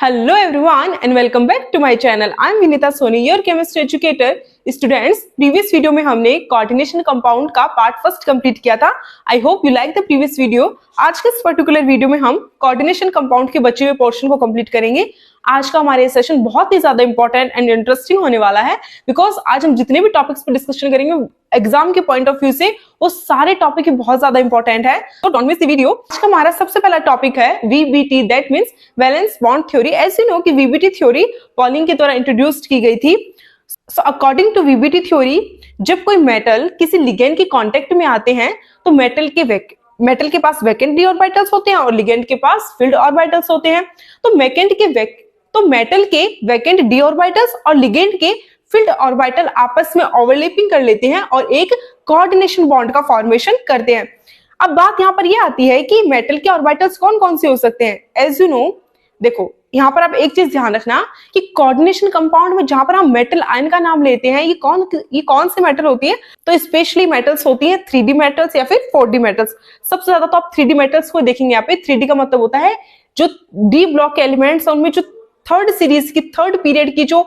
Hello everyone and welcome back to my channel. I am Vinita Soni, your chemistry educator. Students, previous video में हमने coordination compound का part first complete किया था. I hope you like the previous video. आज के इस particular video में हम coordination compound के बचे हुए portion को complete करेंगे. आज का हमारा ये सेशन बहुत ही ज्यादा इंपॉर्टेंट एंड इंटरेस्टिंग होने वाला है बिकॉज आज हम जितने भी टॉपिक्स पर डिस्कशन करेंगे एग्जाम के पॉइंट ऑफ व्यू से वो सारे टॉपिक ही बहुत ज्यादा इंपॉर्टेंट है. तो डोंट मिस द वीडियो. आज का हमारा सबसे पहला टॉपिक है VBT, that means valence bond theory. As you know कि वीबीटी थ्योरी पॉलिंग के द्वारा इंट्रोड्यूस की गई थी. So according to VBT theory, जब कोई मेटल किसी लिगेंड के कांटेक्ट में आते हैं तो मेटल के पास वैकेंट डी ऑर्बिटल्स होते हैं और लिगेंड के पास फील्ड ऑर्बिटल्स होते हैं. तो मेटल के वैकेंट डी ऑर्बिटल्स और लिगेंड के फील्ड ऑर्बिटल आपस में ओवरलैपिंग कर लेते हैं और एक कोऑर्डिनेशन बॉन्ड का फॉर्मेशन करते हैं. अब बात यहां पर यह आती है कि मेटल के ऑर्बिटल्स कौन कौन से हो सकते हैं. एज यू नो, देखो यहां पर आप एक चीज ध्यान रखना कि कोऑर्डिनेशन कंपाउंड में जहां पर हम मेटल आयन का नाम लेते हैं ये कौन से मेटल होती है. तो स्पेशली मेटल्स होती हैं 3D मेटल्स या फिर 4D मेटल्स. सबसे ज्यादा तो आप 3D मेटल्स को देखेंगे. यहाँ पे 3D का मतलब होता है जो डी ब्लॉक के एलिमेंट्स उनमें जो थर्ड सीरीज की थर्ड पीरियड की जो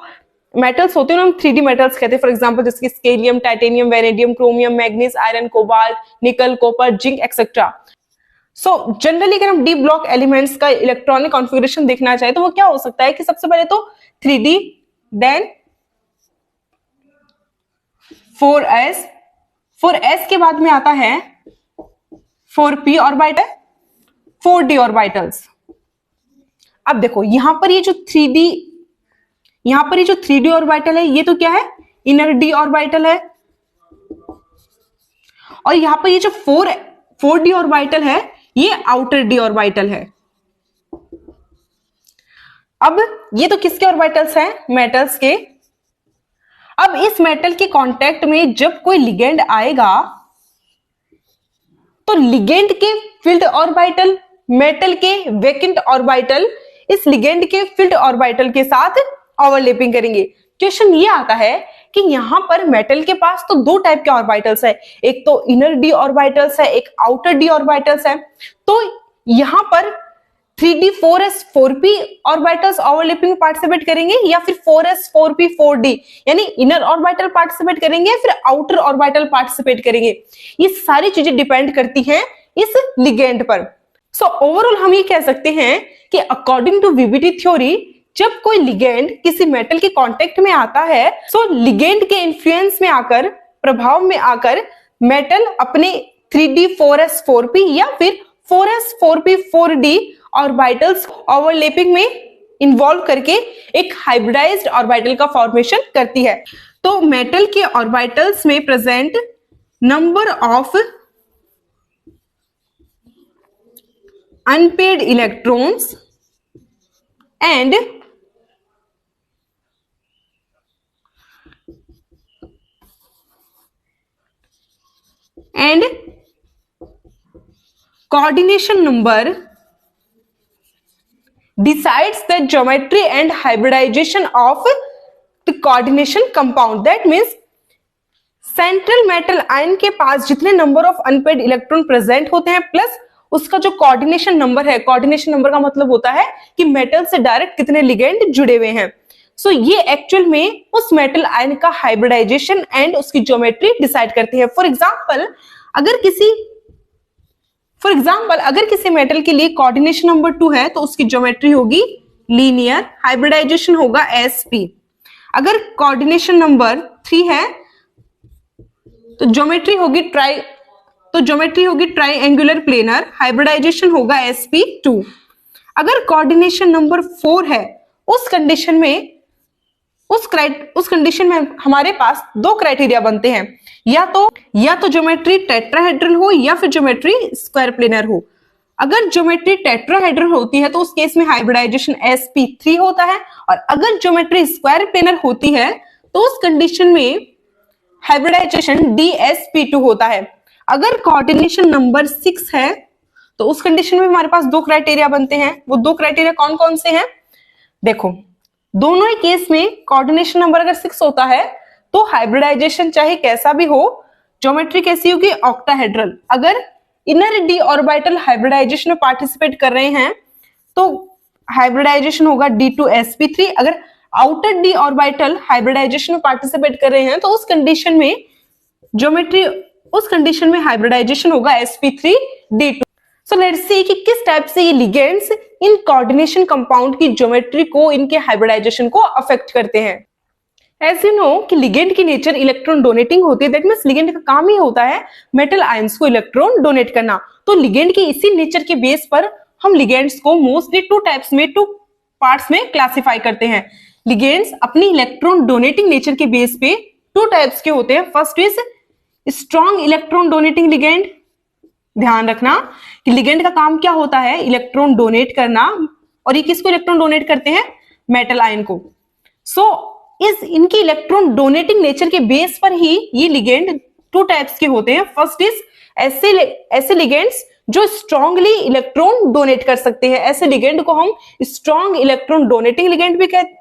मेटल्स होते हैं हम 3D मेटल्स कहते हैं. फॉर एग्जांपल जैसे scandium, titanium, vanadium, chromium, manganese, iron, cobalt, nickel, copper, zinc etcetera. So generally अगर हम डी ब्लॉक एलिमेंट्स का इलेक्ट्रॉनिक कॉन्फ़िगरेशन देखना चाहे तो वो क्या हो सकता है कि सबसे पहले तो 3D, देन 4s के बाद में आता है 4p ऑर्बिटल, 4d ऑर्बिटल्स. अब देखो यहां पर ये जो 3D ऑर्बिटल है ये तो क्या है, इनर डी ऑर्बिटल है. और यहां पर ये जो 4d ऑर्बिटल है ये आउटर डी ऑर्बिटल है. अब ये तो किसके ऑर्बिटल्स हैं, मेटल्स के. अब इस मेटल के कांटेक्ट में जब कोई लिगेंड आएगा तो लिगेंड के फील्ड ऑर्बिटल मेटल के वैकेंट ऑर्बिटल इस लिगेंड के फील्ड ऑर्बिटल के साथ ओवरलैपिंग करेंगे. क्वेश्चन ये आता है कि यहां पर मेटल के पास तो दो टाइप के ऑर्बिटल्स है, एक तो इनर डी ऑर्बिटल्स है, एक आउटर डी ऑर्बिटल्स है. तो यहां पर 3D 4s 4p orbitals overlapping participate करेंगे या फिर 4s 4p 4d यानी इनर ऑर्बिटल पार्टिसिपेट करेंगे या फिर आउटर ऑर्बिटल पार्टिसिपेट करेंगे. ये सारी चीजें डिपेंड करती हैं इस लिगेंड पर. सो ओवरऑल हम ये कह सकते हैं कि अकॉर्डिंग टू वीबीटी थ्योरी जब कोई लिगेंड किसी मेटल के कांटेक्ट में आता है तो लिगेंड के इन्फ्लुएंस में आकर, प्रभाव में आकर मेटल अपने 3D 4s 4p या फिर 4s 4p 4d orbitals overlapping में इन्वॉल्व करके एक हाइब्रिडाइज्ड ऑर्बिटल का फॉर्मेशन करती है. तो मेटल के ऑर्बिटल्स में present number of unpaired electrons and coordination number decides the geometry and hybridization of the coordination compound. That means central metal ion के पास जितने number of unpaired electron present होते हैं प्लस उसका जो कोऑर्डिनेशन नंबर है, coordination number का मतलब होता है कि मेटल से डायरेक्ट कितने लिगेंड जुड़े हुए हैं. सो ये एक्चुअल में उस मेटल आयन का हाइब्रिडाइजेशन एंड उसकी ज्योमेट्री डिसाइड करती है. फॉर एग्जांपल अगर किसी मेटल के लिए कोऑर्डिनेशन नंबर 2 है तो उसकी ज्योमेट्री होगी लीनियर, हाइब्रिडाइजेशन होगा sp. अगर कोऑर्डिनेशन नंबर 3 है तो ज्योमेट्री होगी ट्राइएंगुलर प्लेनर, हाइब्रिडाइजेशन होगा sp2. अगर कोऑर्डिनेशन नंबर 4 है उस कंडीशन में हमारे पास दो क्राइटेरिया बनते हैं, या तो ज्योमेट्री टेट्राहेड्रल हो या फिर ज्योमेट्री स्क्वायर प्लेनर हो. अगर ज्योमेट्री टेट्राहेड्रल होती है तो उस केस में हाइब्रिडाइजेशन sp3 होता है और अगर ज्योमेट्री स्क्वायर प्लेनर होती है तो उस कंडीशन में हाइब्रिडाइजेशन dsp2 होता है. अगर कोऑर्डिनेशन नंबर 6 है तो उस कंडीशन में हमारे पास दो क्राइटेरिया बनते हैं. वो दो क्राइटेरिया कौन कौन से हैं, देखो दोनों ही केस में कोऑर्डिनेशन नंबर अगर 6 होता है तो हाइब्रिडाइजेशन चाहे कैसा भी हो, ज्योमेट्री कैसी होगी, ऑक्टाहेड्रल. अगर इनर डी ऑर्बिटल हाइब्रिडाइजेशन में पार्टिसिपेट कर रहे हैं तो हाइब्रिडाइजेशन होगा D2sp3। अगर आउटर डी ऑर्बिटल हाइब्रिडाइजेशन में पार्टिसिपेट कर रहे हैं तो उस कंडीशन में ज्योमेट्री, उस कंडीशन में हाइब्रिडाइजेशन होगा sp3d2। सो लेट्स सी कि किस टाइप से ये लिगेंड्स इन कोऑर्डिनेशन कंपाउंड की ज्योमेट्री को, इनके हाइब्रिडाइजेशन को अफेक्ट करते हैं। एज यू नो कि लिगेंड की नेचर इलेक्ट्रॉन डोनेटिंग होती है, दैट मींस लिगेंड का काम ही होता है मेटल आयंस को इलेक्ट्रॉन डोनेट करना। तो लिगेंड की इसी नेचर के बेस पर हम लिगेंड्स को मोस्टली टू टाइप्स में, टू पार्ट्स में क्लासिफाई करते हैं। लिगेंड्स अपनी इलेक्ट्रॉन डोनेटिंग नेचर के बेस पे टू टाइप्स के होते हैं। First is strong electron donating ligand. ध्यान रखना कि लिगेंड का काम क्या होता है, इलेक्ट्रॉन डोनेट करना, और ये किसको इलेक्ट्रॉन डोनेट करते हैं, मेटल आयन को। सो इस इनकी इलेक्ट्रॉन डोनेटिंग नेचर के बेस पर ही ये लिगेंड टू टाइप्स के होते हैं। फर्स्ट इज ऐसे लिगेंड्स जो स्ट्रांगली इलेक्ट्रॉन डोनेट कर सकते हैं, ऐसे लिगेंड को हम स्ट्रॉन्ग इलेक्ट्रॉन डोनेटिंग लिगेंड भी कहते हैं,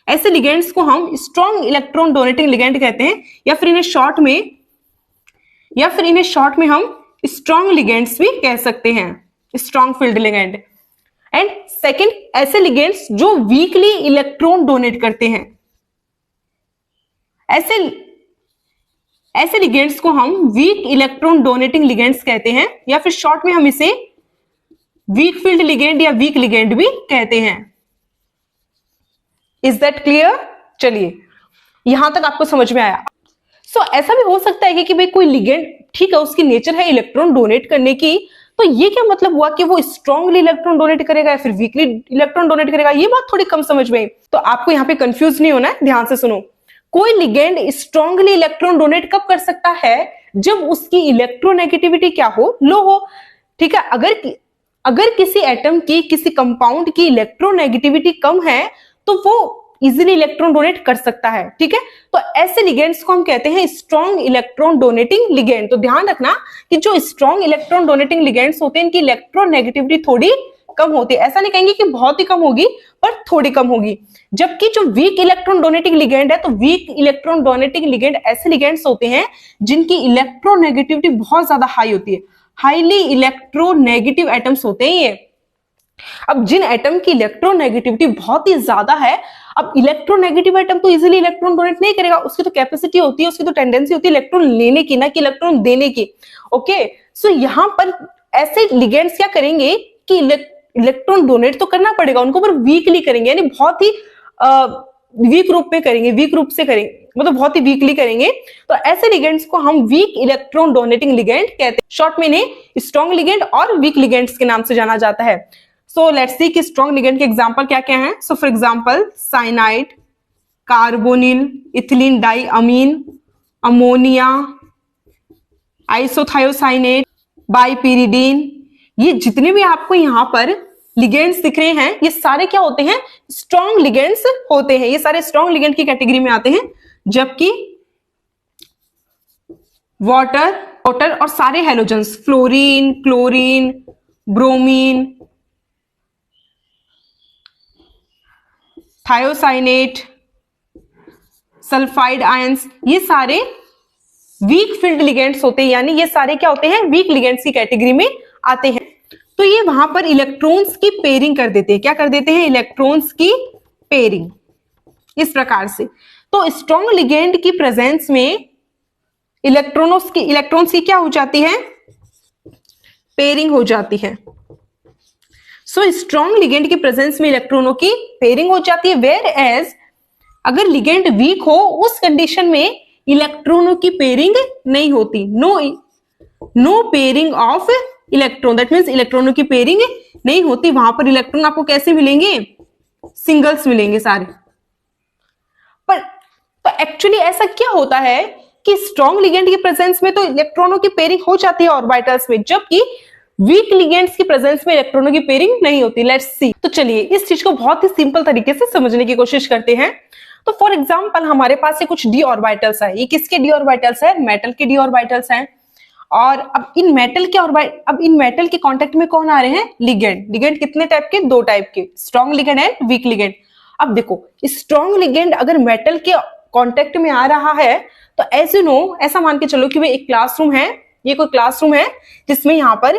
ऐसे लिगेंड्स को हम स्ट्रॉन्ग इलेक्ट्रॉन डोनेटिंग लिगेंड कहते हैं, या फिर इन्हें शॉर्ट में हम स्ट्रॉन्ग लिगेंड्स भी कह सकते हैं, strong field ligand. And second, ऐसे लिगेंड्स जो वीकली इलेक्ट्रॉन डोनेट करते हैं, ऐसे लिगेंड्स को हम वीक इलेक्ट्रॉन डोनेटिंग लिगेंड्स कहते हैं, या फिर शॉर्ट में हम इसे वीक फील्ड लिगेंड या वीक लिगेंड भी कहते हैं। Is that clear? चलिए यहां तक आपको समझ में आया। सो ऐसा भी हो सकता है कि भाई कोई लिगेंड, ठीक है, उसकी नेचर है इलेक्ट्रॉन डोनेट करने की, तो ये क्या मतलब हुआ कि वो स्ट्रांगली इलेक्ट्रॉन डोनेट करेगा या फिर वीकली इलेक्ट्रॉन डोनेट करेगा? ये बात थोड़ी कम समझ में आई, तो आपको यहाँ पे कंफ्यूज नहीं होना है, ध्यान से सुनो। कोई लिगेंड स्ट्रांगली इलेक्ट्रॉन डोनेट कब कर सकता है, जब उसकी इलेक्ट्रोनेगेटिविटी क्या हो, लो हो। ठीक है, अगर किसी एटम की, किसी कंपाउंड की इलेक्ट्रोनेगेटिविटी कम है तो वो इजीली इलेक्ट्रॉन डोनेट कर सकता है। ठीक है, तो ऐसे लिगेंड्स को हम कहते हैं स्ट्रॉन्ग इलेक्ट्रॉन डोनेटिंग लिगेंड। तो ध्यान रखना कि जो स्ट्रॉन्ग इलेक्ट्रॉन डोनेटिंग लिगेंड्स होते हैं, इनकी इलेक्ट्रोनेगेटिविटी थोड़ी कम होती है। ऐसा नहीं कहेंगे कि बहुत ही कम होगी, पर थोड़ी कम होगी। जबकि जो वीक इलेक्ट्रॉन डोनेटिंग लिगेंड है, तो वीक इलेक्ट्रॉन डोनेटिंग लिगेंड ऐसे लिगेंड्स होते हैं जिनकी इलेक्ट्रोनेगेटिविटी बहुत ज्यादा हाई होती है, हाईली इलेक्ट्रोनेगेटिव एटम्स होते हैं ये। अब जिन एटम की इलेक्ट्रोनेगेटिविटी बहुत ही ज्यादा है, अब इलेक्ट्रोनेगेटिव एटम तो इजीली इलेक्ट्रॉन डोनेट नहीं करेगा, उसकी तो कैपेसिटी होती है, उसकी तो टेंडेंसी होती है इलेक्ट्रॉन लेने की, ना कि इलेक्ट्रॉन देने की। ओके, सो यहां पर ऐसे लिगेंड्स क्या करेंगे कि इलेक्ट्रॉन डोनेट तो करना पड़ेगा उनको, पर वीकली करेंगे, यानी बहुत ही वीक रूप में करेंगे, वीक रूप से करेंगे, मतलब बहुत ही वीकली करेंगे। तो ऐसे लिगेंड्स को हम वीक इलेक्ट्रॉन डोनेटिंग लिगेंड कहते हैं। शॉर्ट में इन्हें स्ट्रॉन्ग लिगेंड और वीक लिगेंड्स के नाम से जाना जाता है। सो लेट्स सी कि स्ट्रॉन्ग लिगेंड के एग्जांपल क्या क्या हैं। So for example cyanide, carbonyl, ethylene diamine, ammonia, isothiocyanate, bipyridine, ये जितने भी आपको यहाँ पर लिगेंड्स दिख रहे हैं, ये सारे क्या होते हैं, स्ट्रॉन्ग लिगेंड्स होते हैं। ये सारे स्ट्रॉन्ग लिगेंड की कैटेगरी में आते हैं। जबकि वाटर और सारे halogens, fluorine, chlorine, bromine, thiocyanate, sulphide ions, ये सारे वीक फील्ड लिगेंड्स होते हैं, यानी ये सारे क्या होते हैं, वीक लिगेंड्स की कैटेगरी में आते हैं। तो ये वहां पर इलेक्ट्रॉन्स की पेयरिंग कर देते हैं। क्या कर देते हैं, इलेक्ट्रॉन्स की पेयरिंग, इस प्रकार से। तो स्ट्रॉन्ग लिगेंड की प्रेजेंस में इलेक्ट्रॉन्स की क्या हो जाती है, पेयरिंग हो जाती है। सो स्ट्रॉन्ग लिगेंड की प्रेजेंस में इलेक्ट्रॉनों की पेयरिंग हो जाती है। वेयर एज अगर लिगेंड वीक हो, उस कंडीशन में इलेक्ट्रॉनों की पेयरिंग नहीं होती, no pairing of electron, that means इलेक्ट्रॉनों की पेयरिंग नहीं होती। वहां पर इलेक्ट्रॉन आपको कैसे मिलेंगे, सिंगल्स मिलेंगे सारे। पर तो एक्चुअली ऐसा क्या होता है कि स्ट्रॉन्ग लिगेंड की प्रेजेंस में तो इलेक्ट्रॉनों की पेयरिंग हो जाती है ऑर्बिटल्स में, जबकि वीक लिगेंड्स की प्रेजेंस में इलेक्ट्रॉनों की पेयरिंग नहीं होती। Let's see. तो चलिए इस चीज को बहुत ही सिंपल तरीके से समझने की कोशिश करते हैं। तो फॉर एग्जांपल हमारे पास ये कुछ डी ऑर्बिटल्स है। ये किसके डी ऑर्बिटल्स है, मेटल के डी ऑर्बिटल्स हैं। और अब इन मेटल के कांटेक्ट में कौन आ रहे हैं, लिगेंड कितने टाइप के, दो टाइप के, strong ligand and week ligand. अब देखो स्ट्रॉन्ग लिगेंड अगर मेटल के कांटेक्ट में आ रहा है, तो ऐसे नो, ऐसा मान के चलो कि भाई एक क्लासरूम है, ये कोई क्लासरूम है जिसमें यहाँ पर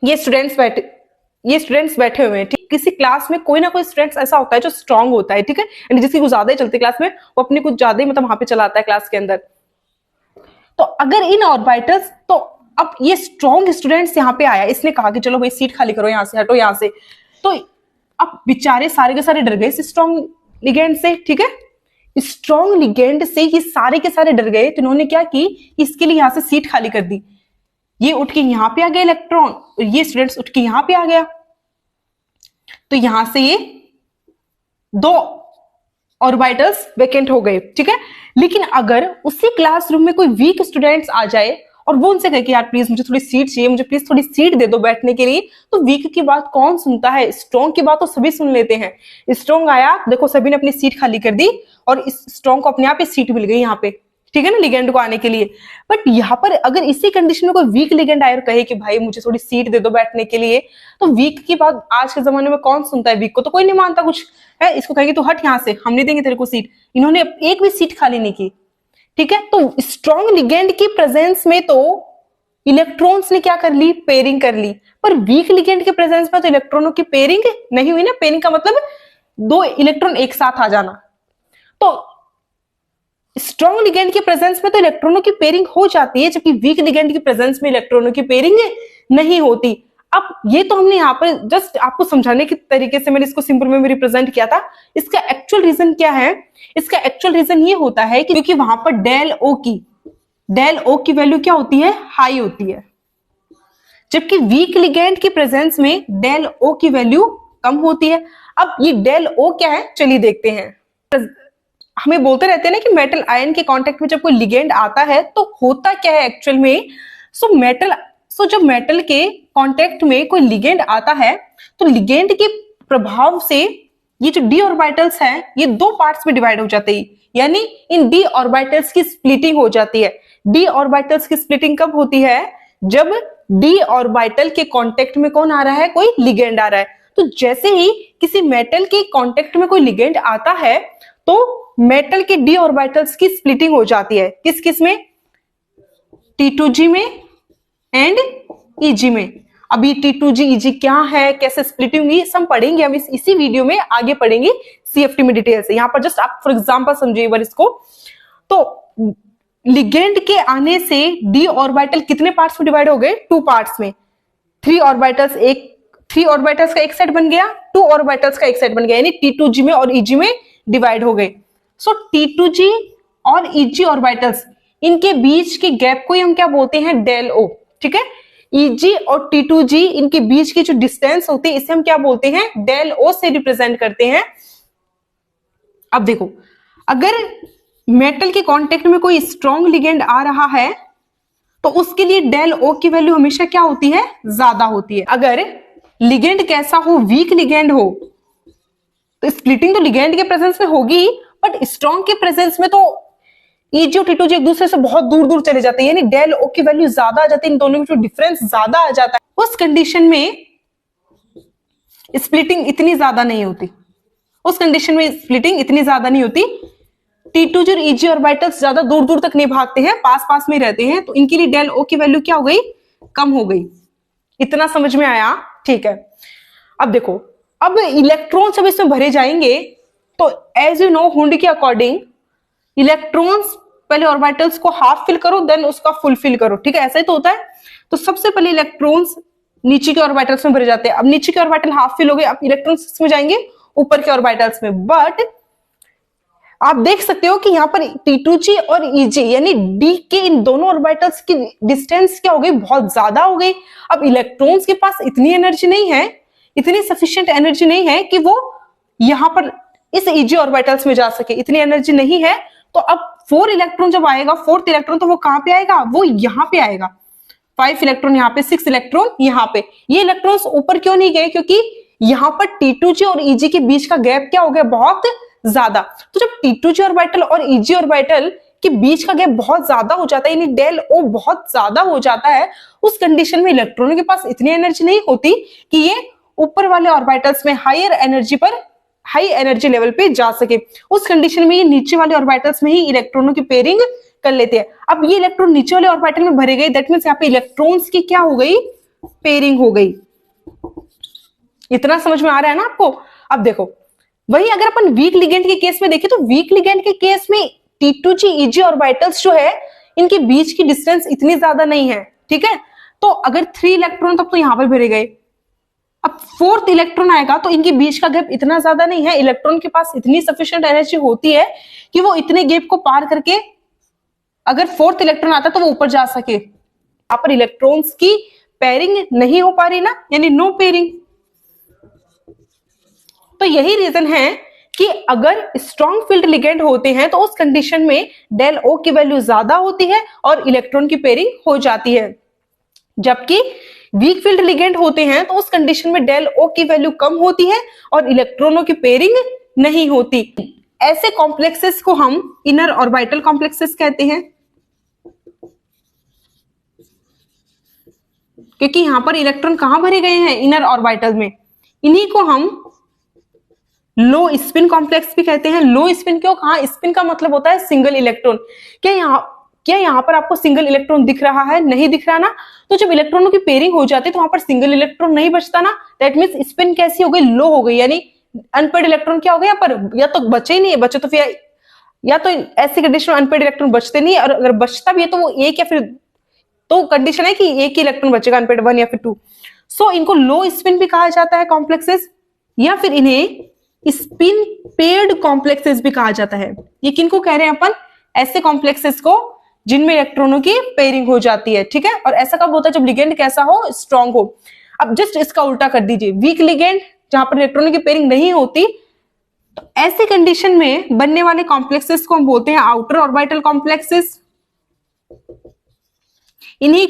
ये स्टूडेंट्स बैठे, ये स्टूडेंट्स बैठे हुए हैं, ठीक। किसी क्लास में कोई ना कोई स्टूडेंट्स ऐसा होता है जो स्ट्रांग होता है, ठीक है, यानी जिसकी कुछ ज्यादा ही चलती क्लास में, वो अपनी कुछ ज्यादा ही मतलब वहां पे चलाता है क्लास के अंदर। तो अगर इन ऑर्बिटल्स, तो अब ये स्ट्रॉन्ग स्टूडेंट्स यहाँ पे आया, इसने कहा कि चलो भाई सीट खाली करो, यहाँ से हटो, यहाँ से। तो अब बेचारे सारे के सारे डर गए इस स्ट्रॉन्ग लिगेंड से, ठीक है। स्ट्रॉन्ग लिगेंड से ये सारे के सारे डर गए, तो इन्होंने क्या की, इसके लिए यहाँ से सीट खाली कर दी। ये उठ के यहाँ पे आ गया इलेक्ट्रॉन, और ये स्टूडेंट्स उठ के यहाँ पे आ गया। तो यहां से ये दो ऑर्बिटल्स वेकेंट हो गए, ठीक है। लेकिन अगर उसी क्लासरूम में कोई वीक स्टूडेंट्स आ जाए और वो उनसे कहे कि यार प्लीज मुझे थोड़ी सीट चाहिए, मुझे प्लीज थोड़ी सीट दे दो बैठने के लिए, तो वीक की बात कौन सुनता है? स्ट्रॉन्ग की बात तो सभी सुन लेते हैं। स्ट्रॉन्ग आया, देखो सभी ने अपनी सीट खाली कर दी और इस स्ट्रॉन्ग को अपने आप ही सीट मिल गई यहाँ पे, ठीक है ना, लिगेंड को आने के लिए। बट यहाँ पर अगर इसी कंडीशन में कोई वीक लिगेंड आए और कहे कि भाई मुझे थोड़ी सीट दे दो बैठने के लिए, तो वीक की बात आज के जमाने में कौन सुनता है? वीक को तो कोई नहीं मानता कुछ है, इसको कहेंगे तो हट यहाँ से, हम नहीं देंगे तेरे को सीट। इन्होंने एक भी सीट खाली नहीं की, ठीक है। तो स्ट्रॉन्ग लिगेंड की प्रेजेंस में तो इलेक्ट्रॉन्स ने क्या कर ली, पेयरिंग कर ली, पर वीक लिगेंड के प्रेजेंस में तो इलेक्ट्रॉनों की पेयरिंग नहीं हुई ना। पेयरिंग का मतलब दो इलेक्ट्रॉन एक साथ आ जाना। तो स्ट्रॉन्ग लिगेंड के प्रेजेंस में तो इलेक्ट्रॉनों की पेयरिंग हो जाती है, जबकि वीक लिगेंड की प्रेजेंस में इलेक्ट्रॉनों की पेयरिंग नहीं होती। अब ये तो हमने यहाँ पर जस्ट आपको समझाने के तरीके से मैंने इसको सिंपल में रिप्रेजेंट किया था। इसका एक्चुअल रीजन क्या है? इसका एक्चुअल रीजन ये होता है कि क्योंकि वहां पर डेल ओ की वैल्यू क्या होती है, हाई होती है, जबकि वीक लिगेंड की प्रेजेंस में डेल ओ की वैल्यू कम होती है। अब ये डेल ओ क्या है, चलिए देखते हैं। हमें बोलते रहते हैं ना कि मेटल आयन के कांटेक्ट में जब कोई लिगेंड आता है तो होता क्या है एक्चुअल में। जब मेटल के कांटेक्ट में कोई लिगेंड आता है तो लिगेंड के प्रभाव से ये जो डी ऑर्बिटल्स हैं ये दो पार्ट्स में डिवाइड हो जाते हैं, यानी इन डी ऑर्बिटल्स की स्प्लिटिंग हो जाती है। डी ऑर्बिटल्स की स्प्लिटिंग कब होती है? जब डी ऑर्बिटल के कांटेक्ट में कौन आ रहा है, कोई लिगेंड आ रहा है। तो जैसे ही किसी मेटल के कांटेक्ट में कोई लिगेंड आता है तो मेटल के डी ऑर्बिटल्स की स्प्लिटिंग हो जाती है। किस किस में? T2G में एंड EG में। अभी T2G EG क्या है, कैसे स्प्लिटिंग हुई, सब पढ़ेंगे हम इसी वीडियो में, आगे पढ़ेंगे CFT में डिटेल से। यहां पर जस्ट आप फॉर एग्जांपल समझिए एक बार इसको। तो लिगेंड के आने से डी ऑर्बिटल कितने पार्ट्स में डिवाइड हो गए? 2 पार्ट्स में। 3 ऑर्बिटल्स का एक सेट बन गया, 2 ऑर्बिटल्स का एक सेट बन गया, यानी T2G में और EG में डिवाइड हो गए। सो T2G और EG ऑर्बिटल्स, इनके बीच के गैप को हम क्या बोलते हैं, डेल ओ, ठीक है। EG और T2G इनके बीच की जो डिस्टेंस होती है इसे हम क्या बोलते हैं, डेल ओ से रिप्रेजेंट करते हैं। अब देखो, अगर मेटल के कांटेक्ट में कोई स्ट्रॉन्ग लिगेंड आ रहा है तो उसके लिए डेल ओ की वैल्यू हमेशा क्या होती है, ज्यादा होती है। अगर लिगेंड कैसा हो, वीक लिगेंड हो, तो स्प्लिटिंग तो लिगेंड के प्रेजेंस में होगी, बट स्ट्रॉन्ग के प्रेजेंस में तो EG और T2G एक दूसरे से बहुत दूर दूर चले जाते हैं, यानी डेल ओ की वैल्यू ज्यादा आ जाती है, इन दोनों के जो डिफरेंस ज्यादा आ जाता है। उस कंडीशन में स्प्लिटिंग इतनी ज्यादा नहीं होती, T2G और EG ऑर्बिटल्स ज्यादा दूर दूर तक नहीं भागते हैं, पास पास में रहते हैं, तो इनके लिए डेल ओ की वैल्यू क्या हो गई, कम हो गई। इतना समझ में आया? ठीक है। अब देखो, अब इलेक्ट्रॉन जब इसमें भरे जाएंगे तो एज यू नो हुंड के अकॉर्डिंग इलेक्ट्रॉन्स पहले ऑर्बिटल्स को हाफ फिल करो देन उसका फुल फिल करो, ठीक है, ऐसा ही तो होता है। तो सबसे पहले इलेक्ट्रॉन्स नीचे के ऑर्बिटल्स में भरे जाते हैं। अब नीचे के ऑर्बिटल हाफ फिल हो गए, अब इलेक्ट्रॉन्स में जाएंगे ऊपर के ऑर्बिटल्स में। बट आप देख सकते हो कि यहाँ पर T2G और EG यानी D के इन दोनों ऑर्बिटल्स की डिस्टेंस क्या हो गई, बहुत ज्यादा हो गई। अब इलेक्ट्रॉन्स के पास इतनी एनर्जी नहीं है, इतनी सफिशिएंट एनर्जी नहीं है कि वो यहाँ पर इस EG ऑर्बिटल्स में जा सके, इतनी एनर्जी नहीं है। तो अब 4 इलेक्ट्रॉन जब आएगा, 4th इलेक्ट्रॉन, तो वो कहां पे आएगा, वो यहां पे आएगा। 5 इलेक्ट्रॉन यहाँ पे, 6 इलेक्ट्रॉन यहाँ पे। ये इलेक्ट्रॉन्स ऊपर क्यों नहीं गए, क्योंकि यहाँ पर T2G और EG के बीच का गैप क्या हो गया, बहुत ज्यादा। तो जब T2G ऑर्बिटल और EG ऑर्बिटल के बीच का गैप बहुत ज्यादा हो जाता है, यानी डेल ओ बहुत ज्यादा हो जाता है, उस कंडीशन में इलेक्ट्रॉनों के पास इतनी एनर्जी नहीं होती कि ये ऊपर वाले ऑर्बिटल्स में हाई एनर्जी लेवल पे जा सके। उस कंडीशन में ये नीचे वाले ऑर्बिटल्स में ही इलेक्ट्रॉनों की पेयरिंग कर लेते हैं। अब ये इलेक्ट्रॉन नीचे वाले ऑर्बिटल में भरे गए, दैट मींस यहाँ पे इलेक्ट्रॉन्स की क्या हो गई, पेयरिंग हो गई। इतना समझ में आ रहा है ना आपको? अब देखो, वही अगर अपन वीक लिगेंड के केस में देखें तो वीक लिगेंड के केस में T2G EG ऑर्बिटल्स जो है इनके बीच की डिस्टेंस इतनी ज्यादा नहीं है, ठीक है। तो अगर 3 इलेक्ट्रॉन तब तो यहां पर भरे गए, अब 4th इलेक्ट्रॉन आएगा तो इनके बीच का गैप इतना ज्यादा नहीं है, इलेक्ट्रॉन के पास इतनी सफिशिएंट एनर्जी होती है कि वो इतने गैप को पार करके अगर 4th इलेक्ट्रॉन आता तो वो ऊपर जा सके। यहां पर इलेक्ट्रॉन्स की पेयरिंग नहीं हो पा रही ना, यानी नो पेयरिंग। तो यही रीजन है कि अगर स्ट्रॉन्ग फील्ड लिगेंड होते हैं तो उस कंडीशन में डेल ओ की वैल्यू ज्यादा होती है और इलेक्ट्रॉन की पेयरिंग हो जाती है। जबकि वीक फील्ड लिगेंड होते हैं तो उस कंडीशन में डेल ओ की वैल्यू कम होती है और इलेक्ट्रॉनों की पेयरिंग नहीं होती। ऐसे कॉम्प्लेक्सेस को हम इनर ऑर्बिटल कॉम्प्लेक्सेस कहते हैं, क्योंकि यहां पर इलेक्ट्रॉन कहां भरे गए हैं, इनर ऑर्बिटल में। इन्हीं को हम लो स्पिन कॉम्प्लेक्स भी कहते हैं। लो स्पिन क्यों कहा? स्पिन का मतलब होता है सिंगल इलेक्ट्रॉन। क्या यहाँ पर आपको सिंगल इलेक्ट्रॉन दिख रहा है? नहीं दिख रहा ना। तो जब इलेक्ट्रॉनों की पेयरिंग हो जाती है तो वहां पर सिंगल इलेक्ट्रॉन नहीं बचता ना, दैट मींस स्पिन कैसी हो गई? लो हो गई, यानी अनपेड इलेक्ट्रॉन क्या हो गया? पर या तो बचे ही नहीं है, बचे तो फिर या तो ऐसी कंडीशन में अनपेड इलेक्ट्रॉन बचते नहीं है, और अगर बचता भी है तो वो एक या फिर तो कंडीशन है कि एक ही इलेक्ट्रॉन बचेगा, अनपेड 1 या फिर 2। सो इनको लो स्पिन भी कहा जाता है कॉम्प्लेक्सेस, या फिर इन्हें स्पिन पेयर्ड कॉम्प्लेक्सेस भी कहा जाता है। ये किनको कह रहे हैं अपन? ऐसे कॉम्प्लेक्सेस को जिनमें इलेक्ट्रॉनों की पेयरिंग हो जाती है, ठीक है। और ऐसा कब होता है? जब लिगेंड कैसा हो? स्ट्रॉन्ग हो। अब जस्ट इसका उल्टा कर दीजिए, वीक लिगेंड जहां पर इलेक्ट्रॉनों की पेयरिंग नहीं होती, तो ऐसी कंडीशन में बनने वाले कॉम्प्लेक्सेस को हम बोलते हैं आउटर ऑर्बिटल कॉम्प्लेक्सेस। इन्हीं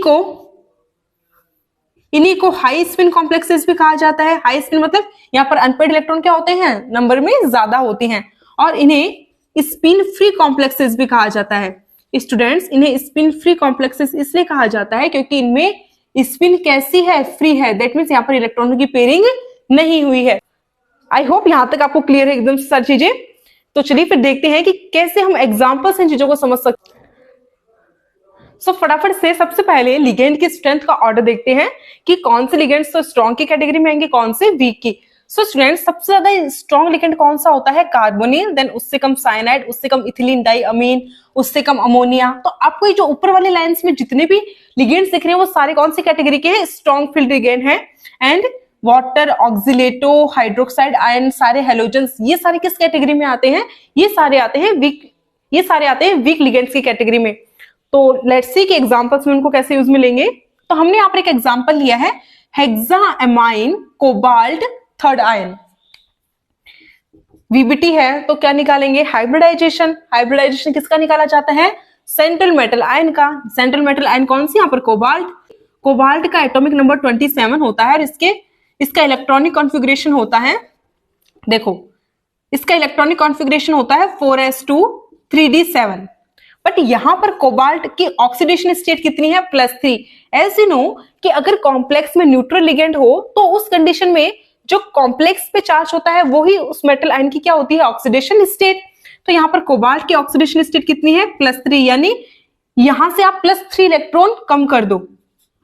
को हाई स्पिन कॉम्प्लेक्सेस भी कहा जाता है। हाई स्पिन मतलब यहाँ पर अनपेड इलेक्ट्रॉन क्या होते हैं? नंबर में ज्यादा होती हैं। और इन्हें स्पिन फ्री कॉम्प्लेक्सेस भी कहा जाता है। स्टूडेंट्स, इन्हें स्पिन फ्री कॉम्प्लेक्सेस इसलिए कहा जाता है क्योंकि इनमें स्पिन कैसी है? फ्री है। दैट मीन्स यहाँ पर इलेक्ट्रॉनों की पेयरिंग नहीं हुई है। आई होप यहां तक आपको क्लियर है एकदम सारी चीजें। तो चलिए फिर देखते हैं कि कैसे हम एग्जाम्पल से इन चीजों को समझ सकते हैं। सो फटाफट से सबसे पहले लिगेंड की स्ट्रेंथ का ऑर्डर देखते हैं कि कौन से लिगेंड्स तो स्ट्रॉन्ग की कैटेगरी में आएंगे, कौन से वीक की। सो स्टूडेंट्स, सबसे ज्यादा स्ट्रॉन्ग लिगेंड कौन सा होता है? कार्बोनिल, देन उससे कम साइनाइड, उससे कम इथिलीन डाइअमीन, उससे कम अमोनिया। तो आपको ये जो ऊपर वाले लाइंस में जितने भी लिगेंड्स दिख रहे हैं वो सारे कौन सी कैटेगरी के हैं? स्ट्रॉन्ग फील्ड लिगेंड है। एंड वाटर, ऑक्सिलेटो, हाइड्रोक्साइड आयन, सारे हेलोजेंस, ये सारे किस कैटेगरी में आते हैं? ये सारे आते हैं वीक लिगेंड्स की कैटेगरी में। तो लेट्स सी कि एग्जांपल्स में उनको कैसे यूज में लेंगे। तो हमने यहाँ पर एक एग्जांपल लिया है, हेक्साअमाइन कोबाल्ट थर्ड आयन। वीबीटी है तो क्या निकालेंगे? हाइब्रिडाइजेशन। हाइब्रिडाइजेशन किसका निकाला जाता है? सेंट्रल मेटल आयन का। सेंट्रल मेटल आयन कौन सी? यहाँ पर कोबाल्ट। कोबाल्ट का एटॉमिक नंबर 27 होता है और इसका इलेक्ट्रॉनिक कॉन्फ़िगरेशन होता है, देखो इसका इलेक्ट्रॉनिक कॉन्फ़िगरेशन होता है 4s2 3d7। बट यहां पर कोबाल्ट की ऑक्सीडेशन स्टेट कितनी है? +3। एज यू नो कि अगर कॉम्प्लेक्स में न्यूट्रल लिगेंड हो तो उस कंडीशन में जो कॉम्प्लेक्स पे चार्ज होता है वही उस मेटल आयन की क्या होती है? Oxidation state. तो यहाँ पर कोबाल्ट की ऑक्सीडेशन स्टेट कितनी है? +3, यानी यहां से आप +3 इलेक्ट्रॉन कम कर दो।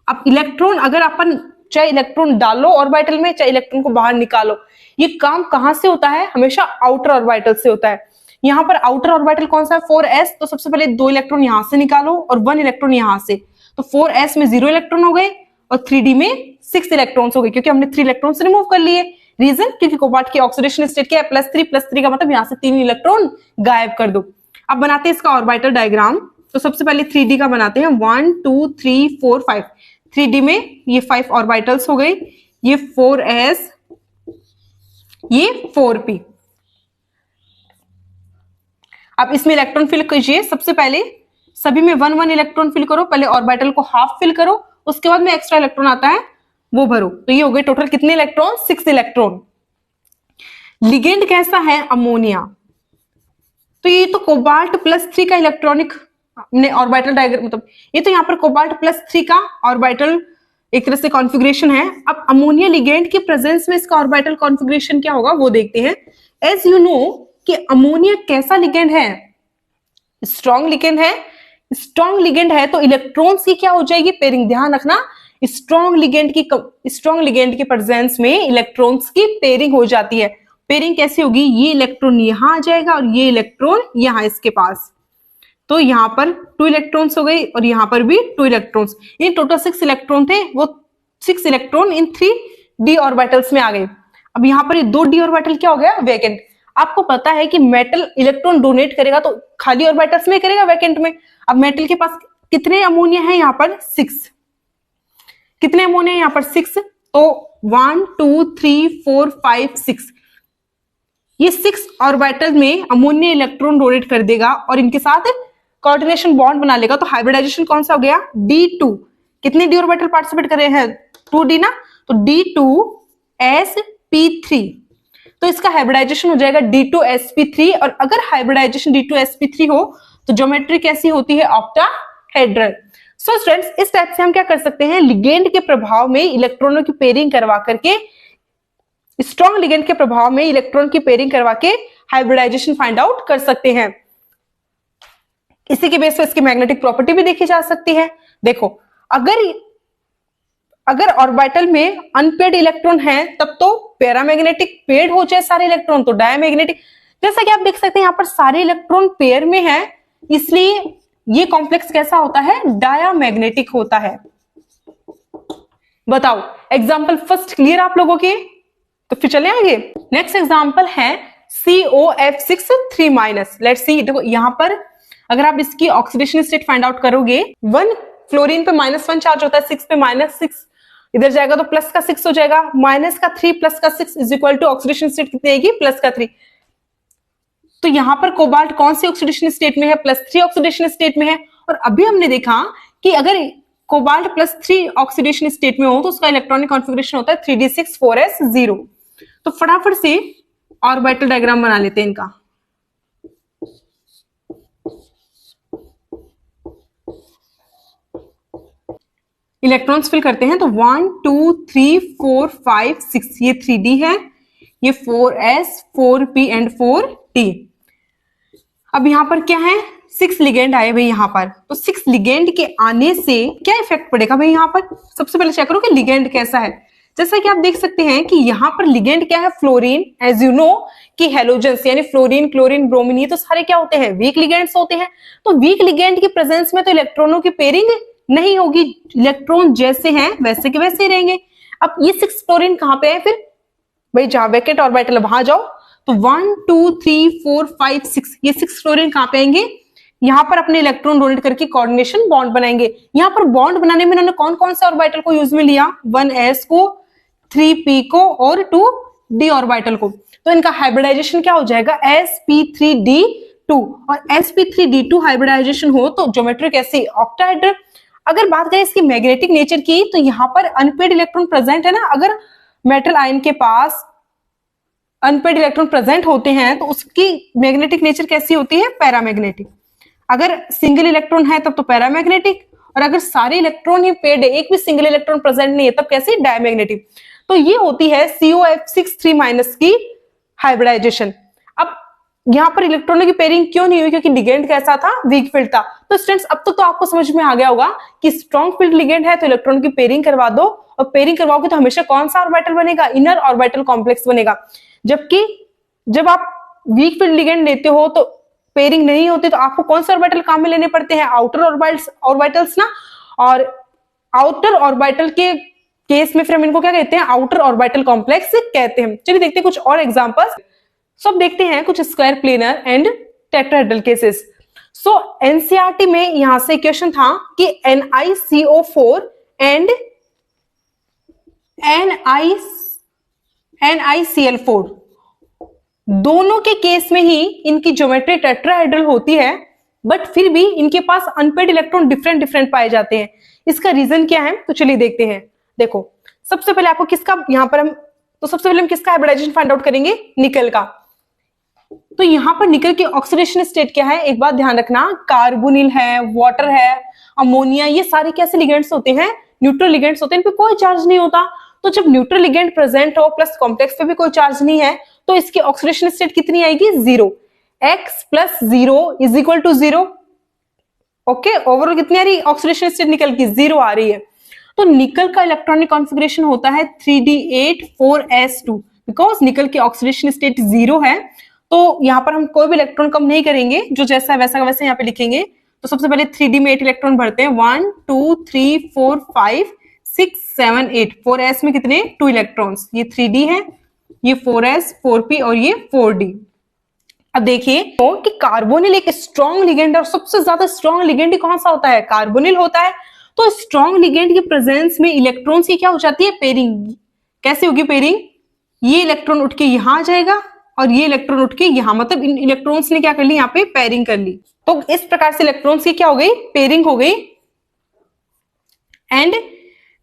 अब इलेक्ट्रॉन अगर अपन चाहे इलेक्ट्रॉन डालो ऑर्बिटल में, चाहे इलेक्ट्रॉन को बाहर निकालो, ये काम कहां से होता है? हमेशा आउटर ऑर्बिटल से होता है। यहाँ पर आउटर ऑर्बिटल कौन सा है? 4s। तो सबसे पहले 2 इलेक्ट्रॉन यहां से निकालो और 1 इलेक्ट्रॉन यहां से। तो 4s में 0 इलेक्ट्रॉन हो गए और 3d में 6 इलेक्ट्रॉन्स हो गए, क्योंकि हमने 3 इलेक्ट्रॉन्स रिमूव कर लिए। रीजन? क्योंकि कोबाल्ट की ऑक्सीडेशन स्टेट क्या है? +3 का मतलब यहां से 3 इलेक्ट्रॉन गायब कर दो। अब बनाते हैं इसका ऑर्बिटल डायग्राम। तो सबसे पहले 3d का बनाते हैं, 1 2 3 4 5। 3d में ये 5 ऑर्बिटल्स हो गए, ये 4s, ये 4p। अब इसमें इलेक्ट्रॉन फिल कीजिए। सबसे पहले सभी में 1 इलेक्ट्रॉन फिल करो, पहले ऑर्बिटल को हाफ फिल करो, उसके बाद में एक्स्ट्रा इलेक्ट्रॉन आता है वो भरो। तो ये हो गए टोटल कितने इलेक्ट्रॉन? 6 इलेक्ट्रॉन। लिगेंड कैसा है? अमोनिया। तो ये तो कोबाल्ट +3 का इलेक्ट्रॉनिक ऑर्बिटल डायग्राम, मतलब ये तो यहाँ पर कोबाल्ट +3 का ऑर्बिटल एक तरह से कॉन्फ़िगरेशन है। अब अमोनिया लिगेंड के प्रेजेंस में इसका ऑर्बिटल कॉन्फ़िगरेशन क्या होगा वो देखते हैं। एज यू नो कि अमोनिया कैसा लिगेंड है? स्ट्रॉन्ग लिगेंड है। स्ट्रॉन्ग लिगेंड है तो इलेक्ट्रॉन्स की क्या हो जाएगी? पेयरिंग। ध्यान रखना, स्ट्रॉन्ग लिगेंड के प्रेजेंस में इलेक्ट्रॉन्स की पेयरिंग हो जाती है। पेयरिंग कैसी होगी, ये इलेक्ट्रॉन यहां आ जाएगा और ये इलेक्ट्रॉन यहां इसके पास, तो यहां पर 2 इलेक्ट्रॉन्स हो गई और यहां पर भी 2 इलेक्ट्रॉन्स। इन टोटल 6 इलेक्ट्रॉन थे, वो 6 इलेक्ट्रॉन इन 3d ऑर्बिटल्स में आ गए। अब यहाँ पर ये 2d ऑर्बिटल क्या हो गया, वैकेंट। आपको पता है कि मेटल इलेक्ट्रॉन डोनेट करेगा तो खाली ऑर्बिटल्स में करेगा, वैकेंट में। अब मेटल के पास कितने अमोनिया है, यहाँ पर 6। कितने अमोनिया यहाँ पर 6, तो 1 2 3 4 5 6, ये 6 ऑर्बिटल में अमोनिया इलेक्ट्रॉन डोनेट कर देगा और इनके साथ कोऑर्डिनेशन बॉन्ड बना लेगा। तो हाइब्रिडाइजेशन कौन सा हो गया, D2। कितने डी ऑर्बिटल पार्टिसिपेट कर रहे हैं, 2d ना, तो D2sp3। तो इसका हाइब्रिडाइजेशन हो जाएगा D2sp3। और अगर हाइब्रिडाइजेशन D2sp3 हो तो ज्योमेट्री कैसी होती है, ऑक्टाहेड्रल। सो स्टूडेंट्स, इस टाइप से हम क्या कर सकते हैं, लिगेंड के प्रभाव में इलेक्ट्रॉनों की पेयरिंग करवा करके, स्ट्रॉन्ग लिगेंड के प्रभाव में इलेक्ट्रॉन की पेयरिंग करवा के हाइब्रिडाइजेशन फाइंड आउट कर सकते हैं। इसी के बेस पर इसकी मैग्नेटिक प्रॉपर्टी भी देखी जा सकती है। देखो, अगर ऑर्बिटल में अनपेड इलेक्ट्रॉन है तब तो पैरामैग्नेटिक, पेड हो जाए सारे इलेक्ट्रॉन तो डायमैग्नेटिक। जैसा कि आप देख सकते हैं यहाँ पर सारे इलेक्ट्रॉन पेयर में है, इसलिए ये कॉम्प्लेक्स कैसा होता है, डायमैग्नेटिक होता है। बताओ, एग्जाम्पल फर्स्ट क्लियर आप लोगों के, तो फिर चले आगे। नेक्स्ट एग्जाम्पल है COF6 3-। लेट्स सी, देखो यहाँ पर अगर आप इसकी ऑक्सीडेशन स्टेट फाइंड आउट करोगे, 1 फ्लोरीन पे -1 चार्ज होता है, 6 पे -6, इधर जाएगा तो प्लस का 6 हो जाएगा, माइनस का 3 प्लस का 6 is equal to oxidation state कितनी आएगी, प्लस का 3। तो यहां पर कोबाल्ट कौन सी ऑक्सीडेशन स्टेट में है, +3 ऑक्सीडेशन स्टेट में है। और अभी हमने देखा कि अगर कोबाल्ट +3 ऑक्सीडेशन स्टेट में हो तो उसका इलेक्ट्रॉनिक कॉन्फ़िगरेशन होता है 3d6 4s0। तो फटाफट से ऑर्बिटल डायग्राम बना लेते हैं इनका। इलेक्ट्रॉन्स फिल करते हैं, तो 1 2 3 4 5 6, ये 3d है, ये 4s 4p एंड 4t। अब यहां पर क्या है, 6 लिगेंड आए भाई यहाँ पर, तो 6 लिगेंड के आने से क्या इफेक्ट पड़ेगा भाई यहाँ पर। सबसे पहले चेक करो कि लिगेंड कैसा है। जैसा कि आप देख सकते हैं कि यहाँ पर लिगेंड क्या है, फ्लोरीन। एज यू नो कि हेलोजेंस यानी फ्लोरीन, क्लोरीन, ब्रोमीन, ये तो सारे क्या होते हैं, वीक लिगेंड्स होते हैं। तो वीक लिगेंड की प्रेजेंस में तो इलेक्ट्रॉनों की पेयरिंग नहीं होगी, इलेक्ट्रॉन जैसे हैं वैसे के वैसे ही रहेंगे। अब ये 6 फ्लोरीन कहाँ पे है फिर भाई, जहां वैकेंट ऑर्बिटल वहां जाओ, तो 1 2 3 4 5 6, ये 6 फ्लोरीन कहाँ पे आएंगे, यहां पर अपने इलेक्ट्रॉन डोनेट करके कोऑर्डिनेशन बॉन्ड बनाएंगे। यहां पर बॉन्ड बनाने में इन्होंने कौन कौन से ऑर्बिटल को यूज में लिया, 1s को, 3p को और 2d ऑर्बिटल को। तो इनका हाइब्रिडाइजेशन क्या हो जाएगा, sp3d2। और sp3d2 हाइब्रिडाइजेशन हो तो ज्योमेट्री कैसी, ऑक्टाहेड्रल। अगर बात करें इसकी मैग्नेटिक नेचर की, तो यहाँ पर अनपेड इलेक्ट्रॉन प्रेजेंट है ना, अगर मेटल आयन के पास अनपेड इलेक्ट्रॉन प्रेजेंट होते हैं तो उसकी मैग्नेटिक नेचर कैसी होती है, पैरामैग्नेटिक। अगर सिंगल इलेक्ट्रॉन है तब तो पैरामैग्नेटिक, और अगर सारे इलेक्ट्रॉन ही पेड है, एक भी सिंगल इलेक्ट्रॉन प्रेजेंट नहीं है, तब कैसे, डायमैग्नेटिक। तो ये होती है COF6 3- की हाइब्रिडाइजेशन। अब यहाँ पर इलेक्ट्रॉनों की पेयरिंग क्यों नहीं हुई, क्योंकि लिगेंड कैसा था, वीक फील्ड था। तो स्टूडेंट्स, अब तो आपको समझ में आ गया होगा कि स्ट्रॉन्ग फील्ड लिगेंड है तो इलेक्ट्रॉन की पेयरिंग करवा दो, और पेयरिंग करवाओगे तो हमेशा कौन सा ऑर्बिटल बनेगा, इनर ऑर्बिटल कॉम्प्लेक्स बनेगा। जबकि जब आप वीक फील्ड लिगेंड लेते हो तो पेयरिंग नहीं होती, तो आपको कौन सा ऑर्बिटल काम में लेने पड़ते हैं, आउटर ऑर्बिटल्स ना। और आउटर ऑर्बिटल के केस में फिर हम इनको क्या कहते हैं, आउटर ऑर्बिटल कॉम्प्लेक्स कहते हैं। चलिए देखते हैं कुछ और एग्जांपल्स। सो अब देखते हैं कुछ square planar and tetrahedral cases. So NCERT में यहां से क्वेश्चन था कि NiCO4 एंड NiCl4 दोनों के केस में ही इनकी ज्योमेट्री टेट्राहेड्रल होती है, बट फिर भी इनके पास अनपेड इलेक्ट्रॉन डिफरेंट पाए जाते हैं। इसका रीजन क्या है, तो चलिए देखते हैं। देखो, सबसे पहले आपको किसका यहां पर सबसे पहले हम किसका हाइब्रिडाइजेशन फाइंड आउट करेंगे, निकल का। तो यहां पर निकल की ऑक्सीडेशन स्टेट क्या है, एक बात ध्यान रखना, कार्बोनिल है, वाटर है, अमोनिया, ये सारे कैसे लिगेंड्स होते हैं, न्यूट्रल लिगेंड्स होते हैं, इन पे कोई चार्ज नहीं होता। तो जब न्यूट्रल लिगेंड प्रेजेंट हो प्लस कॉम्प्लेक्स पे भी कोई चार्ज नहीं है, तो इसकी ऑक्सीडेशन स्टेट कितनी आएगी, 0। x + 0 = 0। ओके, ओवरऑल कितनी आ रही ऑक्सीडेशन स्टेट निकल की, 0 आ रही है। तो निकल का इलेक्ट्रॉनिक कॉन्फ़िगरेशन होता है 3d8 4s2, बिकॉज निकल की ऑक्सीडेशन स्टेट 0 है। तो यहाँ पर हम कोई भी इलेक्ट्रॉन कम नहीं करेंगे, जो जैसा है वैसा वैसे यहाँ पे लिखेंगे। तो सबसे पहले 3d में 8 इलेक्ट्रॉन भरते हैं, 1 2 3 4 5 6 7 8। 4s में कितने 2 इलेक्ट्रॉन्स, ये 3d है, ये 4s 4p और ये 4d। अब देखिए तो कि कार्बोनिल एक स्ट्रॉन्ग लिगेंड है, और सबसे ज्यादा स्ट्रॉन्ग लिगेंड कौन सा होता है, कार्बोनिल होता है। तो स्ट्रॉन्ग लिगेंड के प्रेजेंस में इलेक्ट्रॉन्स की क्या हो जाती है, पेयरिंग। कैसे होगी पेयरिंग, ये इलेक्ट्रॉन उठ के यहां आ जाएगा और ये इलेक्ट्रॉन उठ के यहां, मतलब इन इलेक्ट्रॉन्स ने क्या कर ली, यहाँ पे पेयरिंग कर ली। तो इस प्रकार से इलेक्ट्रॉन्स की क्या हो गई, पेयरिंग हो गई। एंड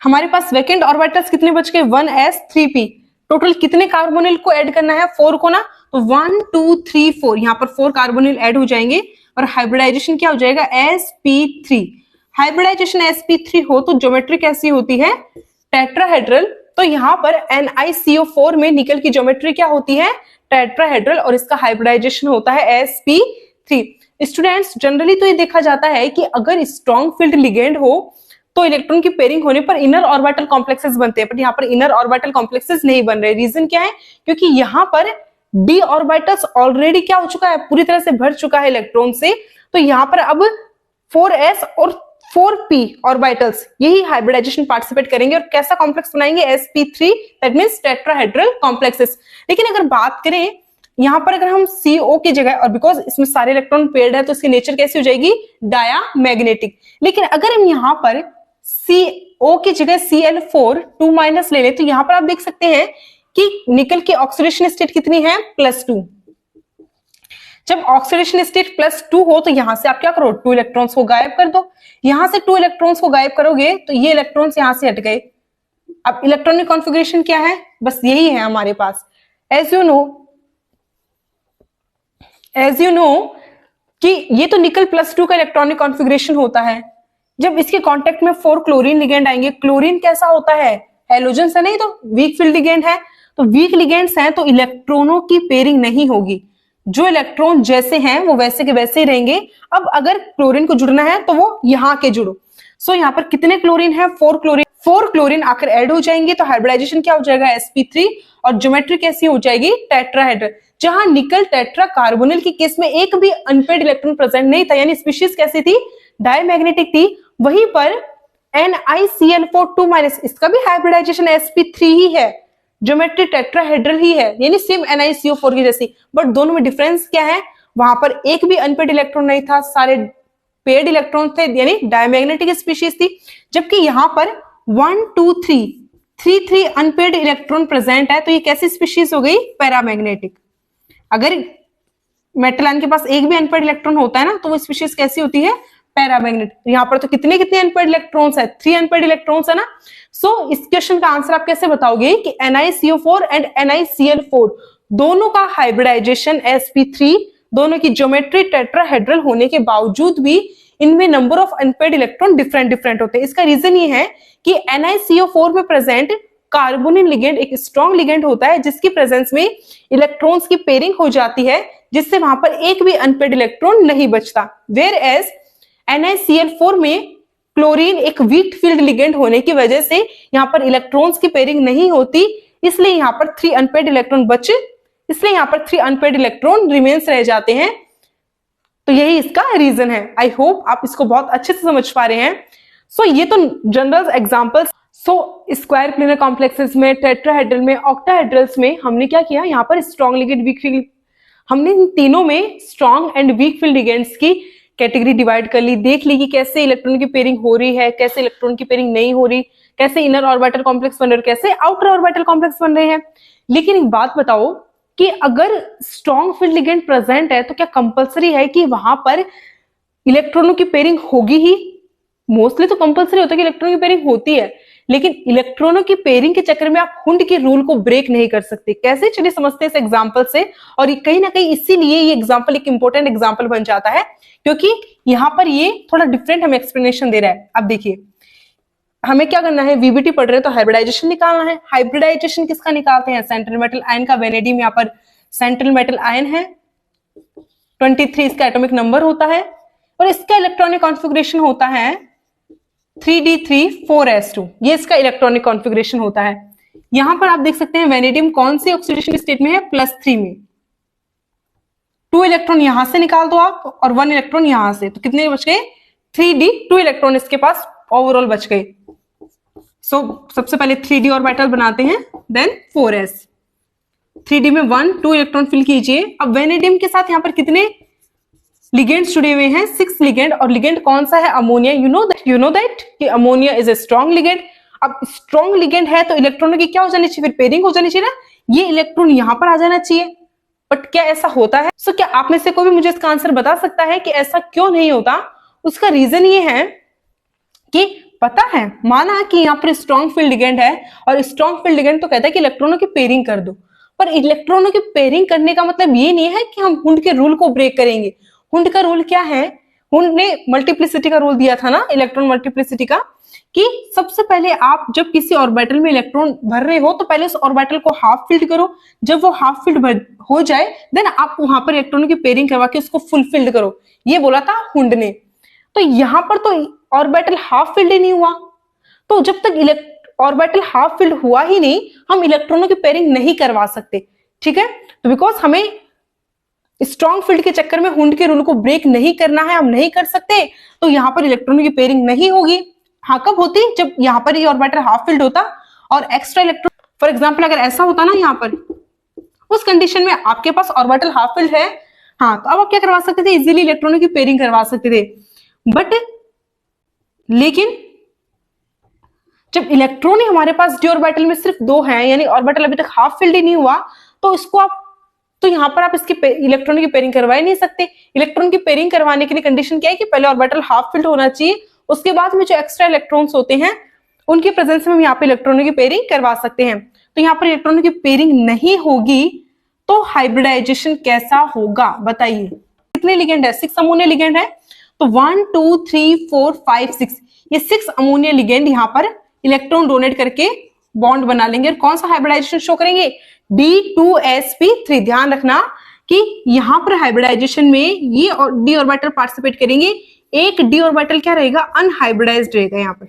हमारे पास वैकेंट ऑर्बिटल्स कितने बच गए, 1s 3p। टोटल कितने कार्बोनिल को ऐड करना है, 4 को ना, तो 1 2 3 4, यहाँ पर 4 कार्बोनिल ऐड हो जाएंगे और हाइब्रिडाइजेशन क्या हो जाएगा, sp3। हाइब्रिडाइजेशन sp3 हो तो ज्योमेट्री कैसी होती है, टेट्राहेड्रल। तो यहाँ पर NiCO4 में निकल की ज्योमेट्री क्या होती है, टेट्राहेड्रल, और इसका हाइब्रिडाइजेशन होता है sp3। स्टूडेंट्स जनरली तो ये देखा जाता है कि अगर स्ट्रॉन्ग फील्ड लिगेंड हो तो इलेक्ट्रॉन की पेयरिंग होने पर इनर ऑर्बिटल कॉम्प्लेक्सेस बनते हैं, बट यहाँ पर इनर ऑर्बिटल कॉम्प्लेक्सेस नहीं बन रहे। रीजन क्या है, क्योंकि यहाँ पर डी ऑर्बिटल्स ऑलरेडी क्या हो चुका है, पूरी तरह से भर चुका है इलेक्ट्रॉन से। तो यहाँ पर अब 4s और 4p ऑर्बिटल्स यही हाइब्रिडाइजेशन पार्टिसिपेट करेंगे और कैसा कॉम्प्लेक्स बनाएंगे, sp3, that means tetrahedral complexes. लेकिन अगर बात करें यहाँ पर, अगर हम CO की जगह, और बिकॉज इसमें सारे इलेक्ट्रॉन पेयर्ड है तो इसकी नेचर कैसी हो जाएगी, डायामैग्नेटिक। लेकिन अगर हम यहाँ पर CO की जगह Cl4 2- ले लें तो यहाँ पर आप देख सकते हैं कि निकल की ऑक्सीडेशन स्टेट कितनी है, +2। जब ऑक्सीडेशन स्टेट +2 हो तो यहां से आप क्या करो, 2 इलेक्ट्रॉन्स को गायब कर दो। यहां से 2 इलेक्ट्रॉन्स को गायब करोगे तो ये इलेक्ट्रॉन्स यहां से हट गए। अब इलेक्ट्रॉनिक कॉन्फ़िगरेशन क्या है, बस यही है हमारे पास। एज यू नो कि ये तो निकल +2 का इलेक्ट्रॉनिक कॉन्फ़िगरेशन होता है। जब इसके कांटेक्ट में 4 क्लोरीन लिगेंड आएंगे, क्लोरीन कैसा होता है, हैलोजन से नहीं, तो वीक फील्ड लिगेंड है। तो वीक लिगेंड्स हैं तो इलेक्ट्रॉनों की पेयरिंग नहीं होगी, जो इलेक्ट्रॉन जैसे हैं वो वैसे के वैसे ही रहेंगे। अब अगर क्लोरीन को जुड़ना है तो वो यहाँ के जुड़ो। सो यहाँ पर कितने क्लोरीन है, 4 क्लोरीन आकर ऐड हो जाएंगे तो हाइब्रिडाइजेशन क्या हो जाएगा, sp3, और ज्योमेट्री कैसी हो जाएगी, टेट्राहेड्रल। जहां निकल टेट्रा कार्बोनिल के केस में एक भी अनपेड इलेक्ट्रॉन प्रेजेंट नहीं था, यानी स्पीशीज कैसी थी, डायमैग्नेटिक थी। वहीं पर NiCl4 2-, इसका भी हाइब्रिडाइजेशन sp3 ही है, ज्योमेट्री टेट्राहेड्रल ही है, यानी सेम NiCO4 की जैसी। बट दोनों में डिफरेंस क्या है, वहां पर एक भी अनपेड इलेक्ट्रॉन नहीं था, सारे पेड इलेक्ट्रॉन थे, यानी डायमैग्नेटिक स्पीशीज थी। जबकि यहां पर 1 2 3 अनपेड इलेक्ट्रॉन प्रेजेंट है, तो ये कैसी स्पीशीज हो गई, पैरामैग्नेटिक। अगर मेटल आयन के पास एक भी अनपेड इलेक्ट्रॉन होता है ना, तो वो स्पीशीज कैसी होती है, पैरामैग्नेटिक। यहाँ पर तो कितने अनपेड इलेक्ट्रॉन्स है, 3 अनपेड इलेक्ट्रॉन्स है ना। सो इस क्वेश्चन का आंसर आप कैसे बताओगे कि NiCO4 एंड NiCl4 दोनों का हाइब्रिडाइजेशन sp3, दोनों की ज्योमेट्री टेट्राहेड्रल होने के बावजूद भी इनमें number of unpaired electron different होते हैं। इसका रीजन ये है कि NiCO4 में प्रेजेंट कार्बोनिल लिगेंड एक स्ट्रॉन्ग लिगेंड होता है, जिसकी प्रेजेंस में इलेक्ट्रॉन्स की पेयरिंग हो जाती है, जिससे वहां पर एक भी अनपेड इलेक्ट्रॉन नहीं बचता। वेयर एज NiCl4 में क्लोरीन एक वीक फील्ड लिगेंड होने की वजह से यहाँ पर इलेक्ट्रॉन्स की पेयरिंग नहीं होती, इसलिए यहाँ पर 3 अनपेड इलेक्ट्रॉन बचे, इसलिए यहाँ पर 3 अनपेड इलेक्ट्रॉन रिमेन्स रह जाते हैं। तो यही इसका रीजन है। आई होप आप इसको बहुत अच्छे से समझ पा रहे हैं। सो ये तो general examples. So square planar complexes में, टेट्राहेड्रल में, ऑक्टाहेड्रल्स में हमने क्या किया, यहाँ पर स्ट्रॉन्ग लिगेंड, वीक फील्ड, हमने इन तीनों में strong and weak field ligands की कैटेगरी डिवाइड कर ली, देख ली कि कैसे इलेक्ट्रॉन की पेयरिंग हो रही है, कैसे इलेक्ट्रॉन की पेयरिंग नहीं हो रही, कैसे इनर ऑर्बिटल कॉम्प्लेक्स बन रहे हैं, कैसे आउटर ऑर्बिटल कॉम्प्लेक्स बन रहे हैं। लेकिन एक बात बताओ कि अगर स्ट्रॉन्ग फील्ड लिगेंड प्रेजेंट है तो क्या कंपलसरी है कि वहां पर इलेक्ट्रॉनों की पेयरिंग होगी ही? मोस्टली तो कंपलसरी होता है कि इलेक्ट्रॉनों की पेयरिंग होती है, लेकिन इलेक्ट्रॉनों की पेयरिंग के चक्कर में आप हुंड के रूल को ब्रेक नहीं कर सकते। कैसे, चलिए समझते हैं इस एग्जांपल से। और ये कहीं ना कहीं इसीलिए ये एग्जांपल एक इंपॉर्टेंट एग्जांपल बन जाता है, क्योंकि यहां पर ये थोड़ा डिफरेंट हमें एक्सप्लेनेशन दे रहा है। अब देखिए हमें क्या करना है, वीबीटी पढ़ रहे हैं तो हाइब्रिडाइजेशन निकालना है। हाइब्रिडाइजेशन किसका निकालते हैं, सेंट्रल मेटल आयन का। वेनेडियम यहाँ पर सेंट्रल मेटल आयन है, 23 इसका एटॉमिक नंबर होता है, और इसका इलेक्ट्रॉनिक कॉन्फ़िगरेशन होता है 3d3 4s2, ये इसका इलेक्ट्रॉनिक कॉन्फ़िगरेशन होता है। यहां पर आप देख सकते हैं वेनेडियम कौन से ऑक्सीडेशन स्टेट में है, +3 में। 2 इलेक्ट्रॉन यहां से निकाल दो आप और 1 इलेक्ट्रॉन यहां से, तो कितने बच गए, 3d, 2 इलेक्ट्रॉन इसके पास ओवरऑल बच गए। सबसे पहले 3d ऑर्बिटल बनाते हैं, देन 4s। 3d में 1 2 इलेक्ट्रॉन फिल कीजिए। अब वेनेडियम के साथ यहां पर कितने लिगेंड्स जुड़े हुए हैं, 6 लिगेंड, और लिगेंड कौन सा है, अमोनिया। यू नो दैट कि ammonia is a strong ligand. अब स्ट्रॉन्ग लिगेंड है तो इलेक्ट्रॉनों की क्या हो जानी चाहिए, फिर पेयरिंग हो जानी चाहिए ना, ये इलेक्ट्रॉन यहां पर आ जाना चाहिए। बट क्या ऐसा होता है? क्या आप में से कोई भी मुझे इसका आंसर बता सकता है कि ऐसा क्यों नहीं होता? उसका रीजन ये है कि पता है, माना कि यहाँ पर स्ट्रॉन्ग फील्ड लिगेंड है और स्ट्रॉन्ग फील्ड लिगेंड तो कहता है कि इलेक्ट्रॉनों की पेयरिंग कर दो, पर इलेक्ट्रॉनों की पेयरिंग करने का मतलब ये नहीं है कि हम हुंड के रूल को ब्रेक करेंगे। हुंड का रूल क्या है, हुंड ने मल्टीप्लिसिटी का रूल दिया था ना, इलेक्ट्रॉन मल्टीप्लिसिटी का, कि सबसे पहले आप जब किसी ऑर्बिटल में इलेक्ट्रॉन भर रहे हो तो पहले उस ऑर्बिटल को हाफ फिल्ड करो, जब वो हाफ फिल्ड हो जाए देन आप वहां पर इलेक्ट्रॉनों की पेयरिंग करवा के उसको फुल फिल्ड करो, ये बोला था हुंड ने। तो यहां पर तो ऑर्बिटल हाफ फिल्ड ही नहीं हुआ, तो जब तक ऑर्बिटल हाफ फिल्ड हुआ ही नहीं हम इलेक्ट्रॉनों की पेयरिंग नहीं करवा सकते, ठीक है। तो बिकॉज हमें स्ट्रॉन्ग फील्ड के चक्कर में हुंड के रूल को ब्रेक नहीं करना है, हम नहीं कर सकते, तो यहां पर इलेक्ट्रॉनों की पेयरिंग नहीं होगी। हाँ, कब होती, जब यहां पर ये ऑर्बिटल हाफ फिल्ड होता और एक्स्ट्रा इलेक्ट्रॉन, फॉर एग्जांपल अगर ऐसा होता ना यहां पर, उस कंडीशन में आपके पास ऑर्बिटल हाफ फिल्ड है, हाँ, तो अब आप क्या करवा सकते थे, इजीली इलेक्ट्रॉनों की पेयरिंग करवा सकते थे। बट लेकिन जब इलेक्ट्रॉन ही हमारे पास डी ऑर्बिटल में सिर्फ 2 हैं, यानी ऑर्बिटल अभी तक हाफ फिल्ड ही नहीं हुआ, तो इसको आप, तो यहां पर आप इसकी इलेक्ट्रॉन की पेयरिंग करवा ही नहीं सकते। इलेक्ट्रॉन की पेयरिंग करवाने के लिए कंडीशन क्या है कि पहले ऑर्बिटल हाफ फिल्ड होना चाहिए, उसके बाद में जो एक्स्ट्रा इलेक्ट्रॉन्स होते हैं उनकी प्रेजेंस में हम यहाँ पे इलेक्ट्रॉनों की पेयरिंग करवा सकते हैं। तो यहाँ पर इलेक्ट्रॉनों की पेयरिंग नहीं होगी तो हाइब्रिडाइजेशन कैसा होगा बताइए। कितने लिगेंड है, 6 अमोनिया लिगेंड है, तो 1 2 3 4 5 6, ये 6 अमोनिया लिगेंड यहाँ पर इलेक्ट्रॉन डोनेट करके बॉन्ड बना लेंगे और कौन सा हाइब्रिडाइजेशन शो करेंगे, D2sp3। ध्यान रखना कि यहां पर हाइब्रिडाइजेशन में ये डी ऑर्बिटल पार्टिसिपेट करेंगे, एक डी ऑर्बिटल क्या रहेगा, अनहाइब्रिडाइज्ड रहेगा यहाँ पर,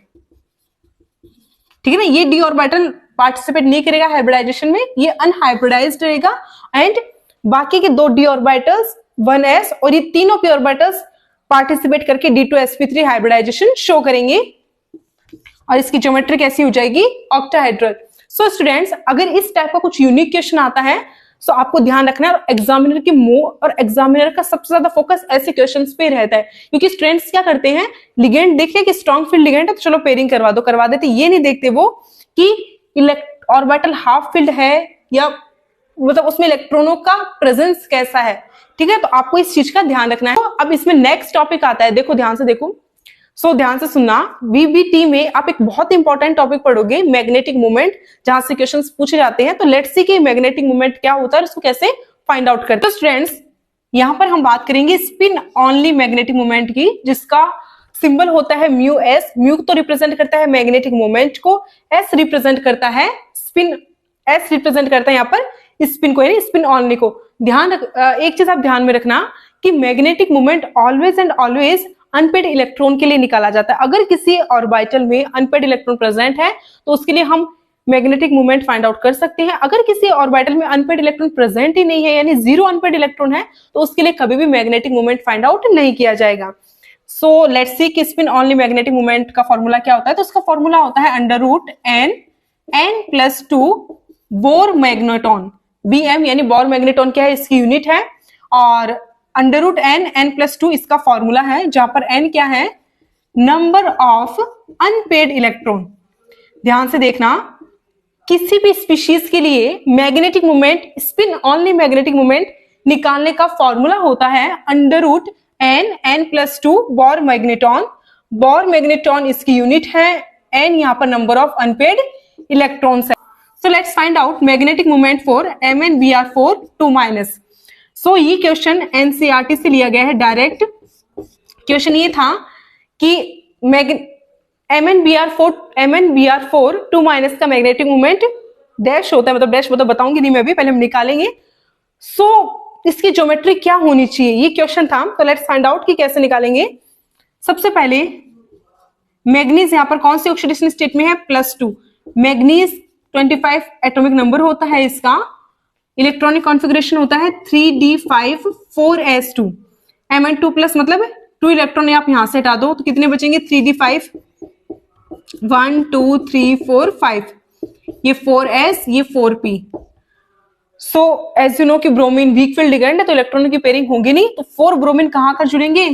ठीक है ना। ये डी ऑर्बिटल पार्टिसिपेट नहीं करेगा हाइब्रिडाइजेशन में, ये अनहाइब्रिडाइज्ड रहेगा, एंड बाकी के 2 डी ऑर्बिटल्स 1s और ये तीनों पी ऑर्बिटल्स पार्टिसिपेट करके D2sp3 हाइब्रिडाइजेशन शो करेंगे और इसकी ज्योमेट्री कैसी हो जाएगी, ऑक्टाहेड्रल। सो स्टूडेंट्स, अगर इस टाइप का कुछ यूनिक क्वेश्चन आता है तो आपको ध्यान रखना है, एग्जामिनर की मोर और एग्जामिनर का सबसे ज्यादा फोकस ऐसे क्वेश्चंस पे रहता है, क्योंकि स्टूडेंट्स क्या करते हैं, लिगेंड देखे कि स्ट्रॉन्ग फील्ड लिगेंड है तो चलो पेयरिंग करवा देते, ये नहीं देखते वो कि ऑर्बिटल हाफ फील्ड है या मतलब उसमें इलेक्ट्रॉनों का प्रेजेंस कैसा है, ठीक है। तो आपको इस चीज का ध्यान रखना है। तो अब इसमें नेक्स्ट टॉपिक आता है, देखो ध्यान से देखो, ध्यान से सुनना, वीबीटी में आप एक बहुत इंपॉर्टेंट टॉपिक पढ़ोगे, मैग्नेटिक मोमेंट, जहां से क्वेश्चंस पूछे जाते हैं। तो लेट्स सी कि मैग्नेटिक मोमेंट क्या होता है, उसको कैसे फाइंड आउट करते हैं। तो स्टूडेंट्स, यहां पर हम बात करेंगे स्पिन ऑनली मैग्नेटिक मोमेंट की, जिसका सिंबल होता है म्यू एस। म्यू तो रिप्रेजेंट करता है मैग्नेटिक मोमेंट को, एस रिप्रेजेंट करता है स्पिन, एस रिप्रेजेंट करता है यहाँ पर स्पिन को, यानी स्पिन ऑनली को। एक चीज आप ध्यान में रखना कि magnetic moment always and always unpaired electron के लिए निकाला जाता है। अगर किसी ऑर्बिटल में अनपेड इलेक्ट्रॉन प्रेजेंट है तो उसके लिए हम मैग्नेटिक मोमेंट फाइंड आउट कर सकते हैं। अगर किसी ऑर्बिटल में अनपेड इलेक्ट्रॉन प्रेजेंट ही नहीं है, यानी 0 अनपेड इलेक्ट्रॉन है, तो उसके लिए कभी भी मैग्नेटिक मोमेंट फाइंड आउट नहीं किया जाएगा। सो लेट्स सी कि स्पिन ऑनली मैग्नेटिक मोमेंट का फॉर्मूला क्या होता है। तो उसका फॉर्मूला होता है √n+2 बोर मैग्नेटॉन, Bm, यानी बोर मैग्नेटॉन क्या है, इसकी यूनिट है, और √n+2 इसका फॉर्मूला है, जहां पर n क्या है, नंबर ऑफ अनपेड इलेक्ट्रॉन। ध्यान से देखना, किसी भी स्पीशीज के लिए magnetic moment, spin only magnetic moment निकालने का फॉर्मूला होता है √n+2 bore magneton. Bore magneton इसकी यूनिट है, n यहां पर नंबर ऑफ अनपेड इलेक्ट्रॉन्स है। So let's find out magnetic moment for MnBr4 2-। सो ये क्वेश्चन एनसीईआरटी से लिया गया है डायरेक्ट। क्वेश्चन ये था कि MnBr4 2- का मैग्नेटिक मोमेंट डैश होता है, मतलब डैश मतलब बताऊंगी नहीं मैं अभी, पहले हम निकालेंगे। सो इसकी ज्योमेट्री क्या होनी चाहिए, ये क्वेश्चन था। तो लेट्स फाइंड आउट कि कैसे निकालेंगे। सबसे पहले मैग्नीज यहाँ पर कौन सी ऑक्सीडेशन स्टेट में है, +2। मैग्नीज 25 एटॉमिक नंबर होता है इसका, इलेक्ट्रॉनिक कॉन्फ़िगरेशन होता है 3d5 4s2। Mn2+ मतलब 2 इलेक्ट्रॉन आप यहां से हटा दो तो कितने बचेंगे, 3d5 1 2 3 4 5, ये 4s, ये 4p। So as you know कि ब्रोमीन वीक फील्ड लिगेंड है तो इलेक्ट्रॉनों की पेयरिंग होगी नहीं, तो 4 ब्रोमीन कहां कर जुड़ेंगे,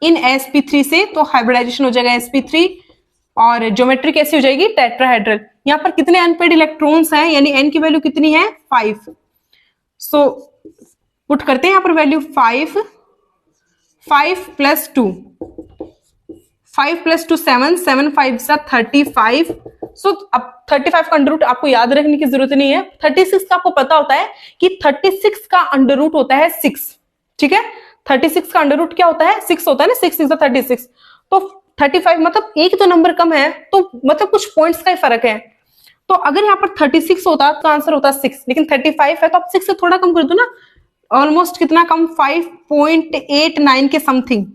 इन sp3 से, तो हाइब्रिडाइजेशन हो जाएगा sp3 और ज्योमेट्री कैसी हो जाएगी, टेट्राहेड्रल। यहाँ पर कितने अनपेड इलेक्ट्रॉन्स हैं, यानी n की वैल्यू कितनी है, 5। सो पुट करते हैं यहाँ पर वैल्यू 5 + 2, 5 + 2 7, 7 5 सा 35। सो अब 35 का अंडर रूट आपको याद रखने की जरूरत नहीं है, 36 का आपको पता होता है कि 36 का अंडर रूट होता है 6, ठीक है। 36 का अंडर रूट क्या होता है, 6 होता है ना, 6 6 36। तो 35 मतलब एक तो नंबर कम है, तो मतलब कुछ पॉइंट्स का ही फर्क है। तो अगर यहाँ पर 36 होता तो आंसर होता 6, लेकिन 35 है तो आप 6 से थोड़ा कम कर दो ना, ऑलमोस्ट कितना कम, 5.89 के समथिंग।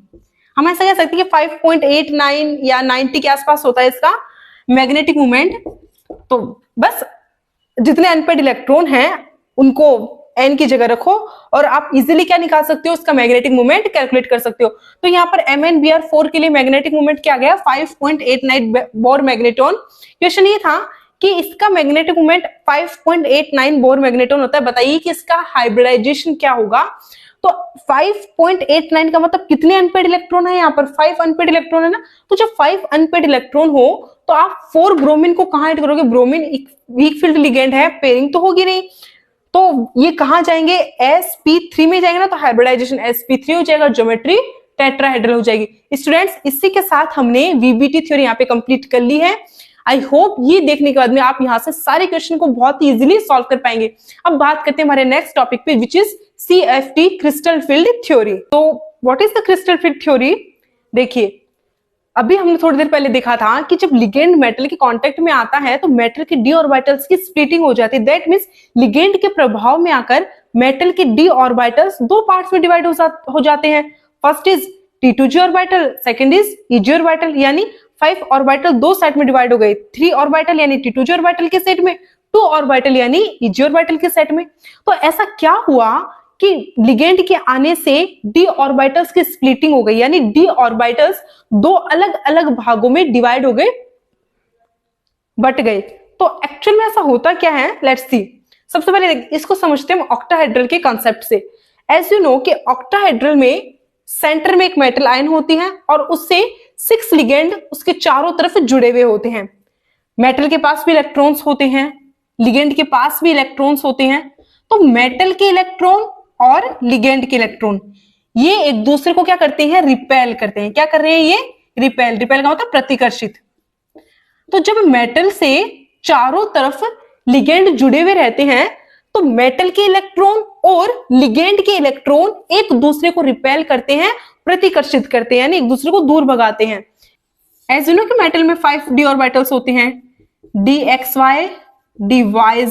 हम ऐसा कह सकते हैं कि 5.89 या 90 के आसपास होता है इसका मैग्नेटिक मोमेंट। तो बस जितने अनपेड इलेक्ट्रॉन हैं उनको n की जगह रखो और आप इजीली क्या निकाल सकते हो, उसका मैग्नेटिक मोमेंट कैलकुलेट कर सकते हो। तो यहाँ पर MnBr4 के लिए मैग्नेटिक मोमेंट क्या गया, 5.89 बोर मैग्नेटॉन। क्वेश्चन ये था कि इसका मैग्नेटिक मोमेंट 5.89 बोर मैग्नेटॉन होता है, बताइए कि इसका हाइब्रिडाइजेशन क्या होगा। तो 5.89 का मतलब कितने अनपेड इलेक्ट्रॉन है, यहाँ पर 5 अनपेड इलेक्ट्रॉन है ना। तो जब 5 अनपेड इलेक्ट्रॉन हो तो आप 4 ब्रोमीन को कहां ऐड करोगे, ब्रोमीन वीक फील्ड लिगेंड है, पेयरिंग तो होगी नहीं, तो ये कहां जाएंगे, sp3 में जाएंगे ना, तो हाइब्रिडाइजेशन sp3 हो जाएगा, ज्योमेट्री टेट्राहेड्रल हो जाएगी। स्टूडेंट्स इसी के साथ हमने वीबीटी थ्योरी यहाँ पे कंप्लीट कर ली है। आई होप ये देखने के बाद में आप यहाँ से सारे क्वेश्चन को बहुत ही इजीली सॉल्व कर पाएंगे। अब बात करते हैं हमारे नेक्स्ट टॉपिक पे, which is CFT crystal field theory. तो what is the crystal field theory, देखिए अभी हमने थोड़ी देर पहले देखा था कि जब लिगेंड मेटल के कांटेक्ट में आता है तो मेटल के डी ऑर्बिटल्स की स्प्लिटिंग हो जाती है। दैट मींस लिगेंड के प्रभाव में आकर मेटल के डी ऑर्बिटल्स दो पार्ट्स में डिवाइड हो जाते हैं। First is T2g orbital, second is EG orbital, यानी 5 ऑर्बिटल दो सेट में डिवाइड हो गए, 3 ऑर्बिटल यानी T2g ऑर्बिटल के सेट में, 2 ऑर्बिटल यानी EG ऑर्बिटल के सेट में। तो ऐसा क्या हुआ कि लिगेंड के आने से डी ऑर्बिटल्स की स्प्लिटिंग हो गई, यानी डी ऑर्बिटल्स दो अलग अलग भागों में डिवाइड हो गए, बट गए। तो एक्चुअल में ऐसा होता क्या है, लेट्स सी। सबसे पहले इसको समझते हैं ऑक्टाहेड्रल के कॉन्सेप्ट से। एज यू नो कि ऑक्टाहेड्रल में सेंटर में एक मेटल आयन होती है और उससे 6 लिगेंड उसके चारों तरफ जुड़े हुए होते हैं। मेटल के पास भी इलेक्ट्रॉन्स होते हैं, लिगेंड के पास भी इलेक्ट्रॉन्स होते हैं। तो मेटल के इलेक्ट्रॉन और लिगेंड के इलेक्ट्रॉन ये एक दूसरे को क्या करते हैं, रिपेल करते हैं। क्या कर रहे हैं ये, रिपेल। रिपेल का मतलब प्रतिकर्षित। तो जब मेटल से चारों तरफ लिगेंड जुड़े हुए रहते हैं तो मेटल के इलेक्ट्रॉन और लिगेंड के इलेक्ट्रॉन एक दूसरे को रिपेल करते हैं, प्रतिकर्षित करते हैं, यानी एक दूसरे को दूर भगाते हैं। एज यू नो कि मेटल में 5 डी ऑर्बिटल्स होते हैं, dxy, dyz,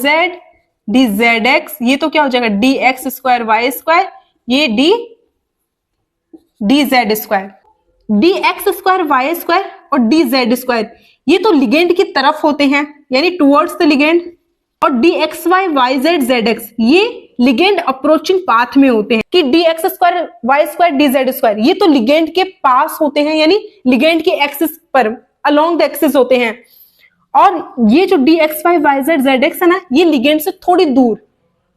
dzx। ये तो क्या हो जाएगा, dx² y², ये dz²। dx² y² और dz², ये तो लिगेंड की तरफ होते हैं, यानी टुवर्ड्स द लिगेंड। और dxy yz zx ये लिगेंड अप्रोचिंग पाथ में होते हैं, कि dx² y² dz², ये तो लिगेंड के पास होते हैं, यानी लिगेंड के एक्सिस पर, अलोंग द एक्सिस होते हैं। और ये जो dxy yz zx है ना, ये लिगेंड से थोड़ी दूर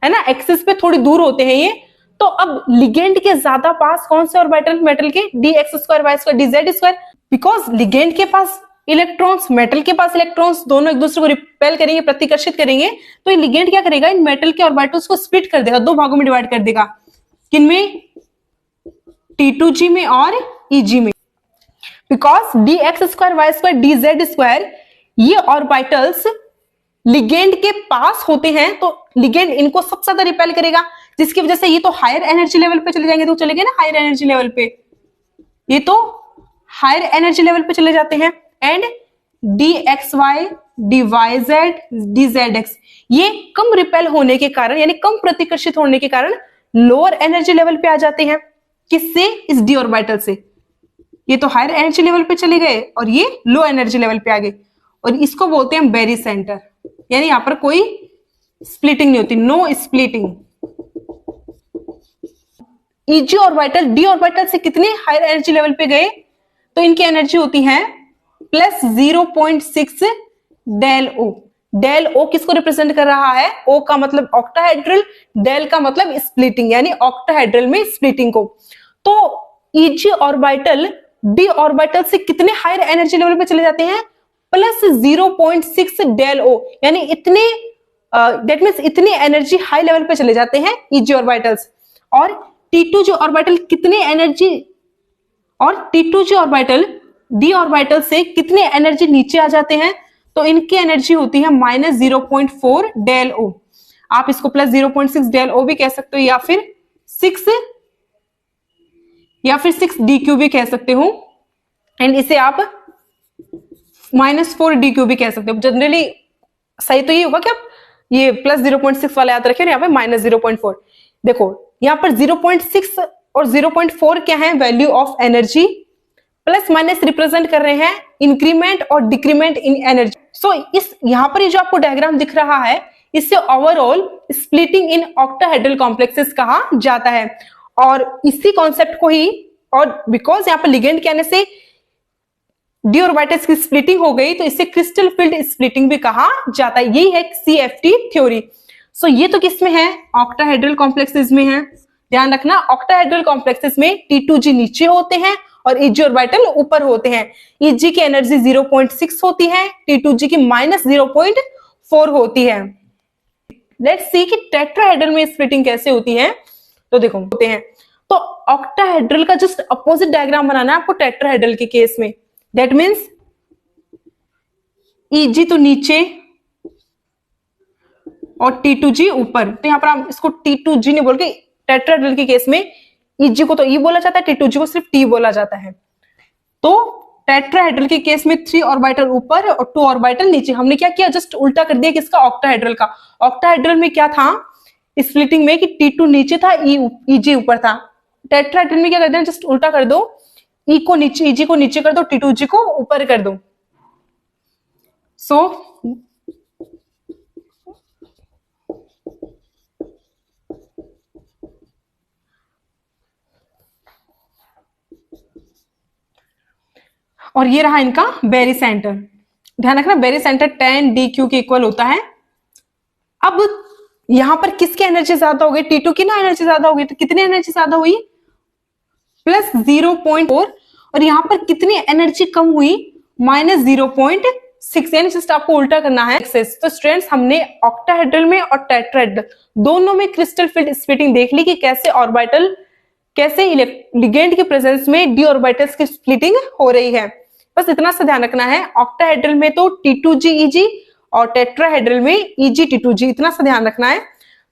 है ना, एक्सिस पे थोड़ी दूर होते हैं ये। तो अब लिगेंड के ज्यादा पास कौन से ऑर्बिटल, मेटल के dx² y² dz², because ligand के पास इलेक्ट्रॉन्स, मेटल के पास इलेक्ट्रॉन्स, दोनों एक दूसरे को रिपेल करेंगे, प्रतिकर्षित करेंगे। तो ये लिगेंड क्या करेगा, इन मेटल के ऑर्बिटल्स को स्प्लिट कर देगा, दो भागों में डिवाइड कर देगा। किनमें, T2g में और EG में। बिकॉज dx² y² dz² ये ऑर्बिटल्स लिगेंड के पास होते हैं, तो लिगेंड इनको सबसे ज्यादा रिपेल करेगा, जिसकी वजह से ये तो हायर एनर्जी लेवल पे चले जाएंगे, तो चले गए ना हायर एनर्जी लेवल पे, ये तो हायर एनर्जी लेवल पे चले जाते हैं। एंड dxy dyz dzx ये कम रिपेल होने के कारण, यानी कम प्रतिकर्षित होने के कारण लोअर एनर्जी लेवल पे आ जाते हैं। किससे, इस डी ऑर्बिटल से। ये तो हायर एनर्जी लेवल पे चले गए और ये लो एनर्जी लेवल पे आ गए, और इसको बोलते हैं बेरी सेंटर, यानी यहां पर कोई स्प्लिटिंग नहीं होती, no splitting. E G orbital D orbital से कितने हायर एनर्जी लेवल पे गए, तो इनकी एनर्जी होती है plus 0.6 del O. Del O किसको रिप्रेजेंट कर रहा है, ओ का मतलब ऑक्टाहेड्रल, डेल का मतलब स्प्लिटिंग, यानी ऑक्टाहेड्रल में स्प्लिटिंग को। तो ईजी ऑर्बिटल डी ऑर्बिटल से कितने हायर एनर्जी लेवल पे चले जाते हैं, प्लस 0.6 डेल ओ, यानी इतने दैट मीन्स इतनी एनर्जी हाई लेवल पे चले जाते हैं ईजी ऑर्बिटल्स। और T2 जी ऑर्बिटल कितने एनर्जी, और T2 जी ऑर्बिटल डी ऑर्बिटल से कितने एनर्जी नीचे आ जाते हैं, तो इनकी एनर्जी होती है माइनस 0.4 डेल ओ। आप इसको प्लस 0.6 डेल ओ भी कह सकते हो, या फिर 6 DQ भी कह सकते हो, एंड इसे आप -4 DQ भी कह सकते हो। जनरली सही तो ये होगा कि आप ये प्लस 0.6 वाला याद रखें, यहाँ पे माइनस 0.4। देखो यहाँ पर 0.6 और 0.4 क्या है, value of energy, plus minus represent कर रहे हैं इंक्रीमेंट और डिक्रीमेंट इन एनर्जी। सो इस यहाँ पर ये जो आपको डायग्राम दिख रहा है, इससे overall splitting in octahedral complexes कहा जाता है। और इसी कॉन्सेप्ट को ही, और बिकॉज यहाँ पर लिगेंड के आने से डी ऑर्बिटल्स की स्प्लिटिंग हो गई, तो इसे क्रिस्टल फील्ड स्प्लिटिंग भी कहा जाता है। यही है CFT थ्योरी। सो ये तो किस में है, ऑक्टाहेड्रल कॉम्प्लेक्सेस में है। ध्यान रखना, ऑक्टाहेड्रल कॉम्प्लेक्सेस में T2G नीचे होते हैं और EG ऑर्बिटल ऊपर होते हैं। EG की एनर्जी 0.6 होती है, T2G की -0.4 होती है। लेट्स सी कि टेट्राहेड्रल में स्प्लिटिंग कैसे होती है। तो देखो होते हैं, तो ऑक्टाहेड्रल का जस्ट अपोजिट डायग्राम बनाना है आपको टेट्राहेड्रल के केस में। दैट मीन्स EG तो नीचे और T2G ऊपर, तो यहां पर हम इसको T2G नहीं बोल के, टेट्राहेड्रल के केस में EG को तो E बोला जाता है, T2G को सिर्फ T बोला जाता है। तो टेट्राहेड्रल के केस में 3 ऑर्बिटल ऊपर और 2 ऑर्बिटल नीचे। हमने क्या किया, जस्ट उल्टा कर दिया किसका, ऑक्टाहेड्रल का। ऑक्टाहेड्रल में क्या था स्प्लिटिंग में कि T2 नीचे था, EG ऊपर था। टेट्राहेड्रल में क्या कर दिया, जस्ट उल्टा कर दो, E को नीचे, EG को नीचे कर दो, T2G को ऊपर कर दो। सो और ये रहा इनका बेरी सेंटर। ध्यान रखना, बेरी सेंटर 10 DQ के इक्वल होता है। अब यहां पर किसकी एनर्जी ज्यादा हो गई, T2 की ना एनर्जी ज्यादा हो गई, तो कितनी एनर्जी ज्यादा हुई, प्लस 0.4, और यहां पर कितनी एनर्जी कम हुई, -0.6, यानी जस्ट आपको उल्टा करना है। तो स्टूडेंट्स, हमने ऑक्टाहेड्रल में और टेट्राहेड्रल दोनों में क्रिस्टल फील्ड स्प्लिटिंग देख ली कि कैसे ऑर्बिटल, कैसे लिगेंड के प्रेजेंस में डी ऑर्बिटल्स की स्प्लिटिंग हो रही है। बस इतना सा ध्यान रखना है, ऑक्टाहेड्रल में तो T2G EG और टेट्राहेड्रल में EG T2G, इतना सा ध्यान रखना है।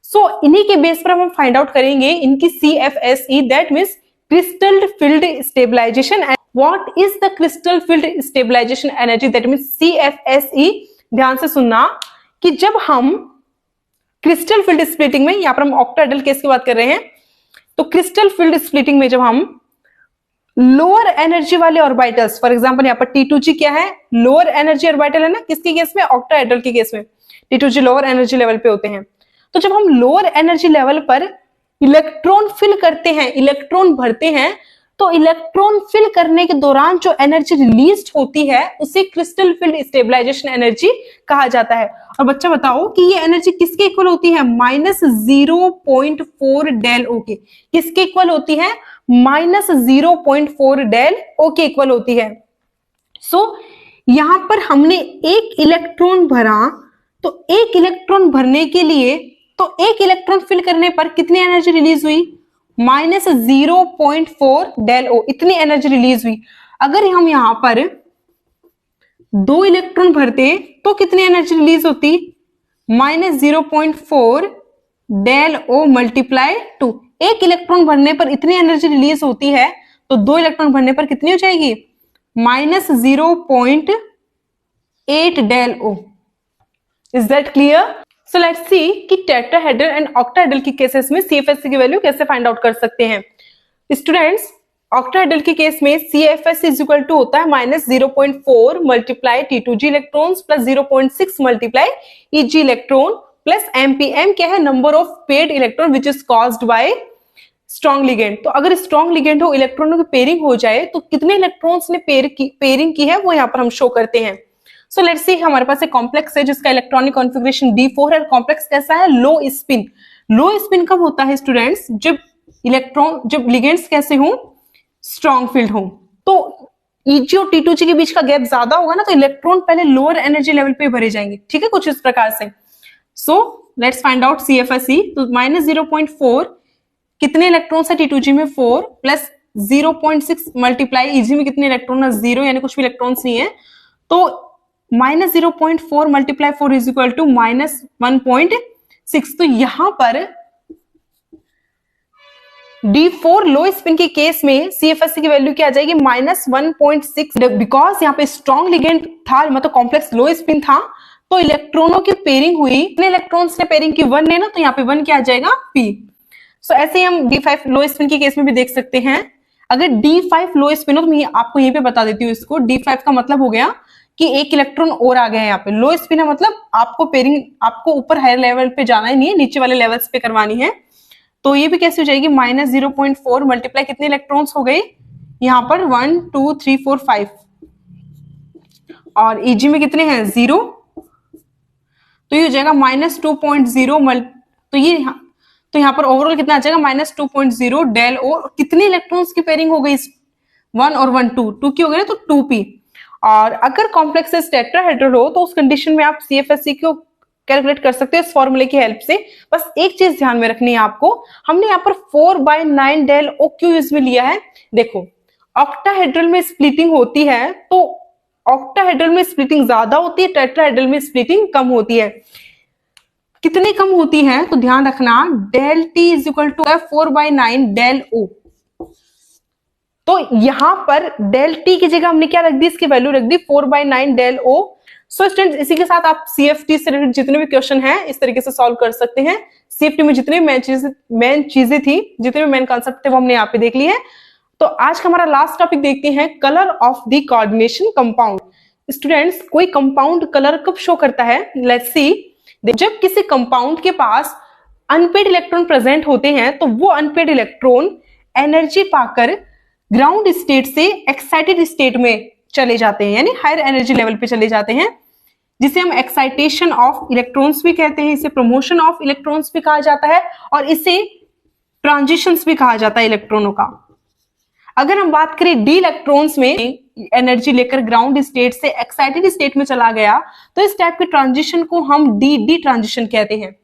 सो इन्हीं के बेस पर हम फाइंड आउट करेंगे इनकी CFSE, that means crystal field stabilisation. What is the crystal field stabilisation energy, that means CFSE। ध्यान से सुनना कि जब हम क्रिस्टल फील्ड स्प्लिटिंग में, यहां पर हम ऑक्टाहेड्रल केस की बात कर रहे हैं, तो क्रिस्टल फील्ड स्प्लिटिंग में जब हम लोअर एनर्जी वाले ऑर्बिटल्स, फॉर एग्जांपल यहाँ पर T2G क्या है, लोअर एनर्जी ऑर्बिटल है ना, किसके केस में, ऑक्टाहेड्रल के केस में T2G लोअर एनर्जी लेवल पे होते हैं। तो जब हम लोअर एनर्जी लेवल पर इलेक्ट्रॉन फिल करते हैं, इलेक्ट्रॉन भरते हैं, तो इलेक्ट्रॉन फिल करने के दौरान जो एनर्जी रिलीज होती है उसे क्रिस्टल फील्ड स्टेबलाइजेशन एनर्जी कहा जाता है। और बच्चा बताओ कि ये एनर्जी किसके इक्वल होती है, -0.4 डेल ओ के। किसके इक्वल होती है, -0.4 डेल ओ के इक्वल होती है। सो यहां पर हमने एक इलेक्ट्रॉन भरा, तो एक इलेक्ट्रॉन भरने के लिए, तो एक इलेक्ट्रॉन फिल करने पर कितनी एनर्जी रिलीज हुई, -0.4 डेल ओ, इतनी एनर्जी रिलीज हुई। अगर हम यहां पर 2 इलेक्ट्रॉन भरते तो कितनी एनर्जी रिलीज होती, -0.4 डेल ओ मल्टीप्लाई 2। एक इलेक्ट्रॉन भरने पर इतनी एनर्जी रिलीज होती है, तो 2 इलेक्ट्रॉन भरने पर कितनी हो जाएगी, -0.8 del O. Is that clear? So let's see कि टेट्राहेड्रल एंड ऑक्टाहेड्रल की केसेस में CFSE की वैल्यू कैसे फाइंड आउट कर सकते हैं। स्टूडेंट्स, ऑक्टाहेड्रल के केस में CFS इज इक्वल टू होता है -0.4 multiply T2G electrons plus 0.6 multiply EG electron plus MP क्या है, number of paired electron which is caused by strong ligand. तो अगर स्ट्रॉन्ग लिगेंड हो, इलेक्ट्रॉनों की पेयरिंग हो जाए तो कितने इलेक्ट्रॉन्स ने पेयरिंग की है वो यहाँ पर हम शो करते हैं। सो लेट्स सी, हमारे पास एक कॉम्प्लेक्स है जिसका इलेक्ट्रॉनिक कॉन्फ़िगरेशन D4 है। कॉम्प्लेक्स कैसा है, लो स्पिन। लो स्पिन कब होता है स्टूडेंट्स, जब लिगेंड्स कैसे हो, स्ट्रॉन्ग फील्ड हो। तो EG और T2G के बीच का गैप ज्यादा होगा ना, तो इलेक्ट्रॉन पहले लोअर एनर्जी लेवल पे भरे जाएंगे, ठीक है, कुछ इस प्रकार से। So let's find out CFSE। तो -0.4 कितने इलेक्ट्रॉन्स है T2G में, 4 प्लस 0.6 मल्टीप्लाई EG में कितने इलेक्ट्रॉन है, 0, यानी कुछ भी इलेक्ट्रॉन्स नहीं है। तो -0.4 मल्टीप्लाई 4 इज इक्वल टू -1.6। तो यहां पर D4 लो स्पिन के केस में CFSE की वैल्यू क्या आ जाएगी, -1.6। बिकॉज यहाँ पे स्ट्रॉन्ग लिगेंड था, मतलब कॉम्प्लेक्स लो स्पिन था, तो इलेक्ट्रॉनों की पेयरिंग हुई, कितने इलेक्ट्रॉन्स ने पेयरिंग की, 1 ने ना, तो यहाँ पे 1 क्या आ जाएगा, P। सो ऐसे ही हम D5 लो स्पिन के केस में भी देख सकते हैं। अगर D5 लो स्पिन हो तो मैं आपको यहीं पे बता देती हूँ इसको। D5 का मतलब हो गया कि एक इलेक्ट्रॉन और आ गया है यहाँ पे। लो स्पिन है मतलब आपको पेयरिंग, आपको ऊपर हायर लेवल पे जाना ही नहीं है, नीचे वाले लेवल्स पे करवानी है। तो ये भी कैसे हो जाएगी, -0.4 मल्टीप्लाई कितने इलेक्ट्रॉन्स हो गए यहाँ पर, 1 2 3 4 5, और EG में कितने हैं, 0, तो ये हो जाएगा -2.0 तो यहाँ पर ओवरऑल कितना आ जाएगा, -2.0 डेल ओ। कितने इलेक्ट्रॉन्स की पेयरिंग हो गई, 1 और 1 2 की हो गई ना, तो 2p। और अगर कॉम्प्लेक्स टेट्राहेड्रल हो तो उस कंडीशन में आप CFSE को कैलकुलेट कर सकते हो इस फॉर्मूले की हेल्प से। बस एक चीज ध्यान में रखनी है आपको, हमने यहाँ पर 4/9 डेल ओ क्यों यूज में लिया है। देखो, ऑक्टाहेड्रल में स्प्लिटिंग होती है तो ऑक्टाहेड्रल में स्प्लिटिंग ज्यादा होती है, टेट्राहेड्रल में स्प्लिटिंग कम होती है। कितनी कम होती है, तो ध्यान रखना, del T is equal to 4/9 del O. तो यहां पर डेल टी की जगह हमने क्या रख दी, इसकी वैल्यू रख दी 4/9 डेल ओ। सो स्टूडेंट्स, इसी के साथ आप CFT से रिलेटेड जितने भी क्वेश्चन हैं इस तरीके से सॉल्व कर सकते हैं। CFT में जितने मेन चीजें थी, जितने भी मेन कॉन्सेप्ट थे वो हमने यहाँ पे देख ली है। तो आज का हमारा लास्ट टॉपिक देखते हैं, colour of the coordination compound. Students, कोई कंपाउंड कलर कब शो करता है, लेट्स सी। जब किसी कंपाउंड के पास अनपेड इलेक्ट्रॉन प्रेजेंट होते हैं तो वो अनपेड इलेक्ट्रॉन एनर्जी पाकर ग्राउंड स्टेट से एक्साइटेड स्टेट में चले जाते हैं, यानी हायर एनर्जी लेवल पे चले जाते हैं, जिसे हम एक्साइटेशन ऑफ इलेक्ट्रॉन्स भी कहते हैं, इसे प्रमोशन ऑफ इलेक्ट्रॉन्स भी कहा जाता है, और इसे ट्रांजिशंस भी कहा जाता है इलेक्ट्रॉनों का। अगर हम बात करें डी इलेक्ट्रॉन्स में एनर्जी लेकर ग्राउंड स्टेट से एक्साइटेड स्टेट में चला गया, तो इस टाइप के ट्रांजिशन को हम डी ट्रांजिशन कहते हैं।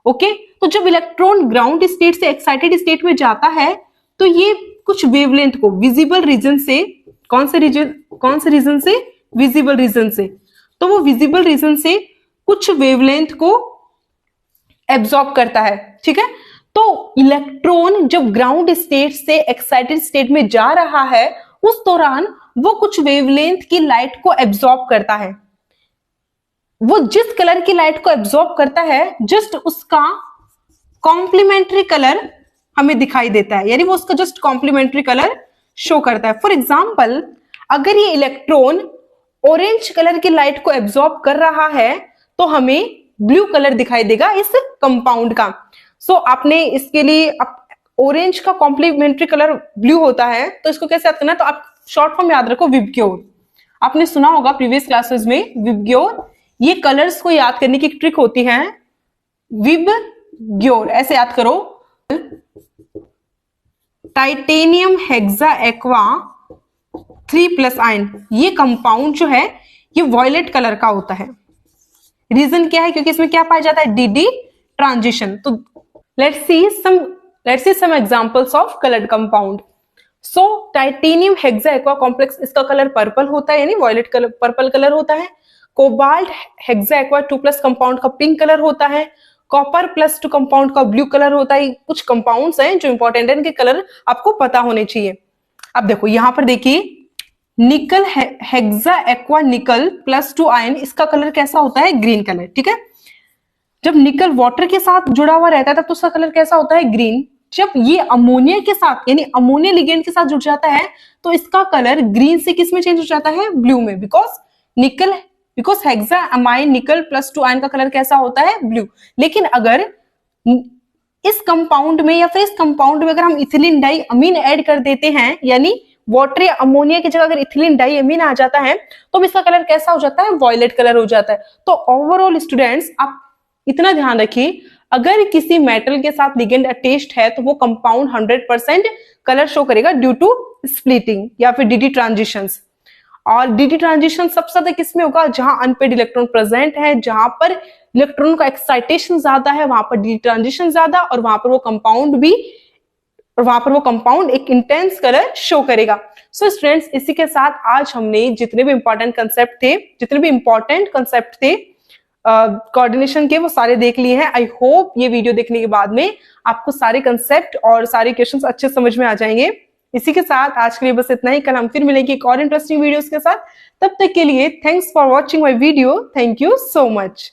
ओके, तो जब इलेक्ट्रॉन ग्राउंड स्टेट से एक्साइटेड स्टेट में जाता है तो ये कुछ वेवलेंथ को विजिबल रीजन से, कौन से रीजन से, विजिबल रीजन से, तो वो विजिबल रीजन से कुछ वेवलेंथ को एब्जॉर्ब करता है, ठीक है। तो इलेक्ट्रॉन जब ग्राउंड स्टेट से एक्साइटेड स्टेट में जा रहा है उस दौरान वो कुछ वेवलेंथ की लाइट को एब्जॉर्ब करता है। वो जिस कलर की लाइट को एब्जॉर्ब करता है जस्ट उसका कॉम्प्लीमेंट्री कलर हमें दिखाई देता है, यानी वो उसका जस्ट कॉम्प्लीमेंट्री कलर शो करता है। फॉर एग्जाम्पल, अगर ये इलेक्ट्रॉन ऑरेंज कलर की लाइट को एब्जॉर्ब कर रहा है तो हमें ब्लू कलर दिखाई देगा इस कंपाउंड का। सो आपने इसके लिए ऑरेंज का कॉम्प्लीमेंट्री कलर ब्लू होता है, तो इसको कैसे याद करना है, तो आप शॉर्ट फॉर्म याद रखो विबग्योर। आपने सुना होगा प्रीवियस क्लासेस में विबग्योर। ये कलर्स को याद करने की ट्रिक होती है, विबग्योर ऐसे याद करो। टाइटेनियम हेक्सा एक्वा 3+ आयन, ये कंपाउंड जो है ये वॉयलेट कलर का होता है। रीजन क्या है, क्योंकि इसमें क्या पाया जाता है, डी ट्रांजिशन। तो let's see some examples of coloured compound. So titanium hexa aqua complex, इसका कलर पर्पल होता है, यानी वॉयलेट कलर, पर्पल कलर होता है। कोबाल्ट हेक्सा एक्वा 2+ कंपाउंड का पिंक कलर होता है। कॉपर +2 कंपाउंड का ब्लू कलर होता है। कुछ कंपाउंड्स हैं जो इंपॉर्टेंट है, इनके कलर आपको पता होने चाहिए। अब देखो यहां पर देखिए, निकल हेक्सा एक्वा निकल +2 आयन, इसका कलर कैसा होता है, ग्रीन कलर, ठीक है। जब निकल वाटर के साथ जुड़ा हुआ रहता है तब तो उसका कलर कैसा होता है, ग्रीन। जब ये अमोनिया के साथ यानी अमोनिया लिगेंड के साथ जुड़ जाता है तो इसका कलर ग्रीन से किस में चेंज हो जाता है, ब्लू में, बिकॉज हेक्सा अमाइन निकल +2 आयन का कलर कैसा होता है, ब्लू। लेकिन अगर इस कंपाउंड में या फिर इस कंपाउंड में अगर हम इथिलीन डाई अमीन ऐड कर देते हैं, यानी वाटर या अमोनिया की जगह अगर इथिलीन डाई अमीन आ जाता है तो इसका कलर कैसा हो जाता है, वॉयलेट कलर हो जाता है। तो ओवरऑल स्टूडेंट्स आप इतना ध्यान रखिए, अगर किसी मेटल के साथ लिगेंड अटैच्ड है तो वो कंपाउंड 100% कलर शो करेगा ड्यू टू स्प्लिटिंग या फिर डीडी ट्रांजिशंस। और डीडी ट्रांजिशन सबसे ज्यादा किसमें होगा, जहां अनपेड इलेक्ट्रॉन प्रेजेंट है, जहां पर इलेक्ट्रॉन का एक्साइटेशन ज्यादा है वहां पर डीडी ट्रांजिशन ज्यादा, और वहां पर वो कंपाउंड एक इंटेंस कलर शो करेगा। सो स्टूडेंट्स, इसी के साथ आज हमने जितने भी इंपॉर्टेंट कंसेप्ट थे कोऑर्डिनेशन के वो सारे देख लिए हैं। आई होप ये वीडियो देखने के बाद में आपको सारे कंसेप्ट और सारे क्वेश्चंस अच्छे समझ में आ जाएंगे। इसी के साथ आज के लिए बस इतना ही। कल हम फिर मिलेंगे एक और इंटरेस्टिंग वीडियोस के साथ। तब तक के लिए thanks for watching my video. Thank you so much.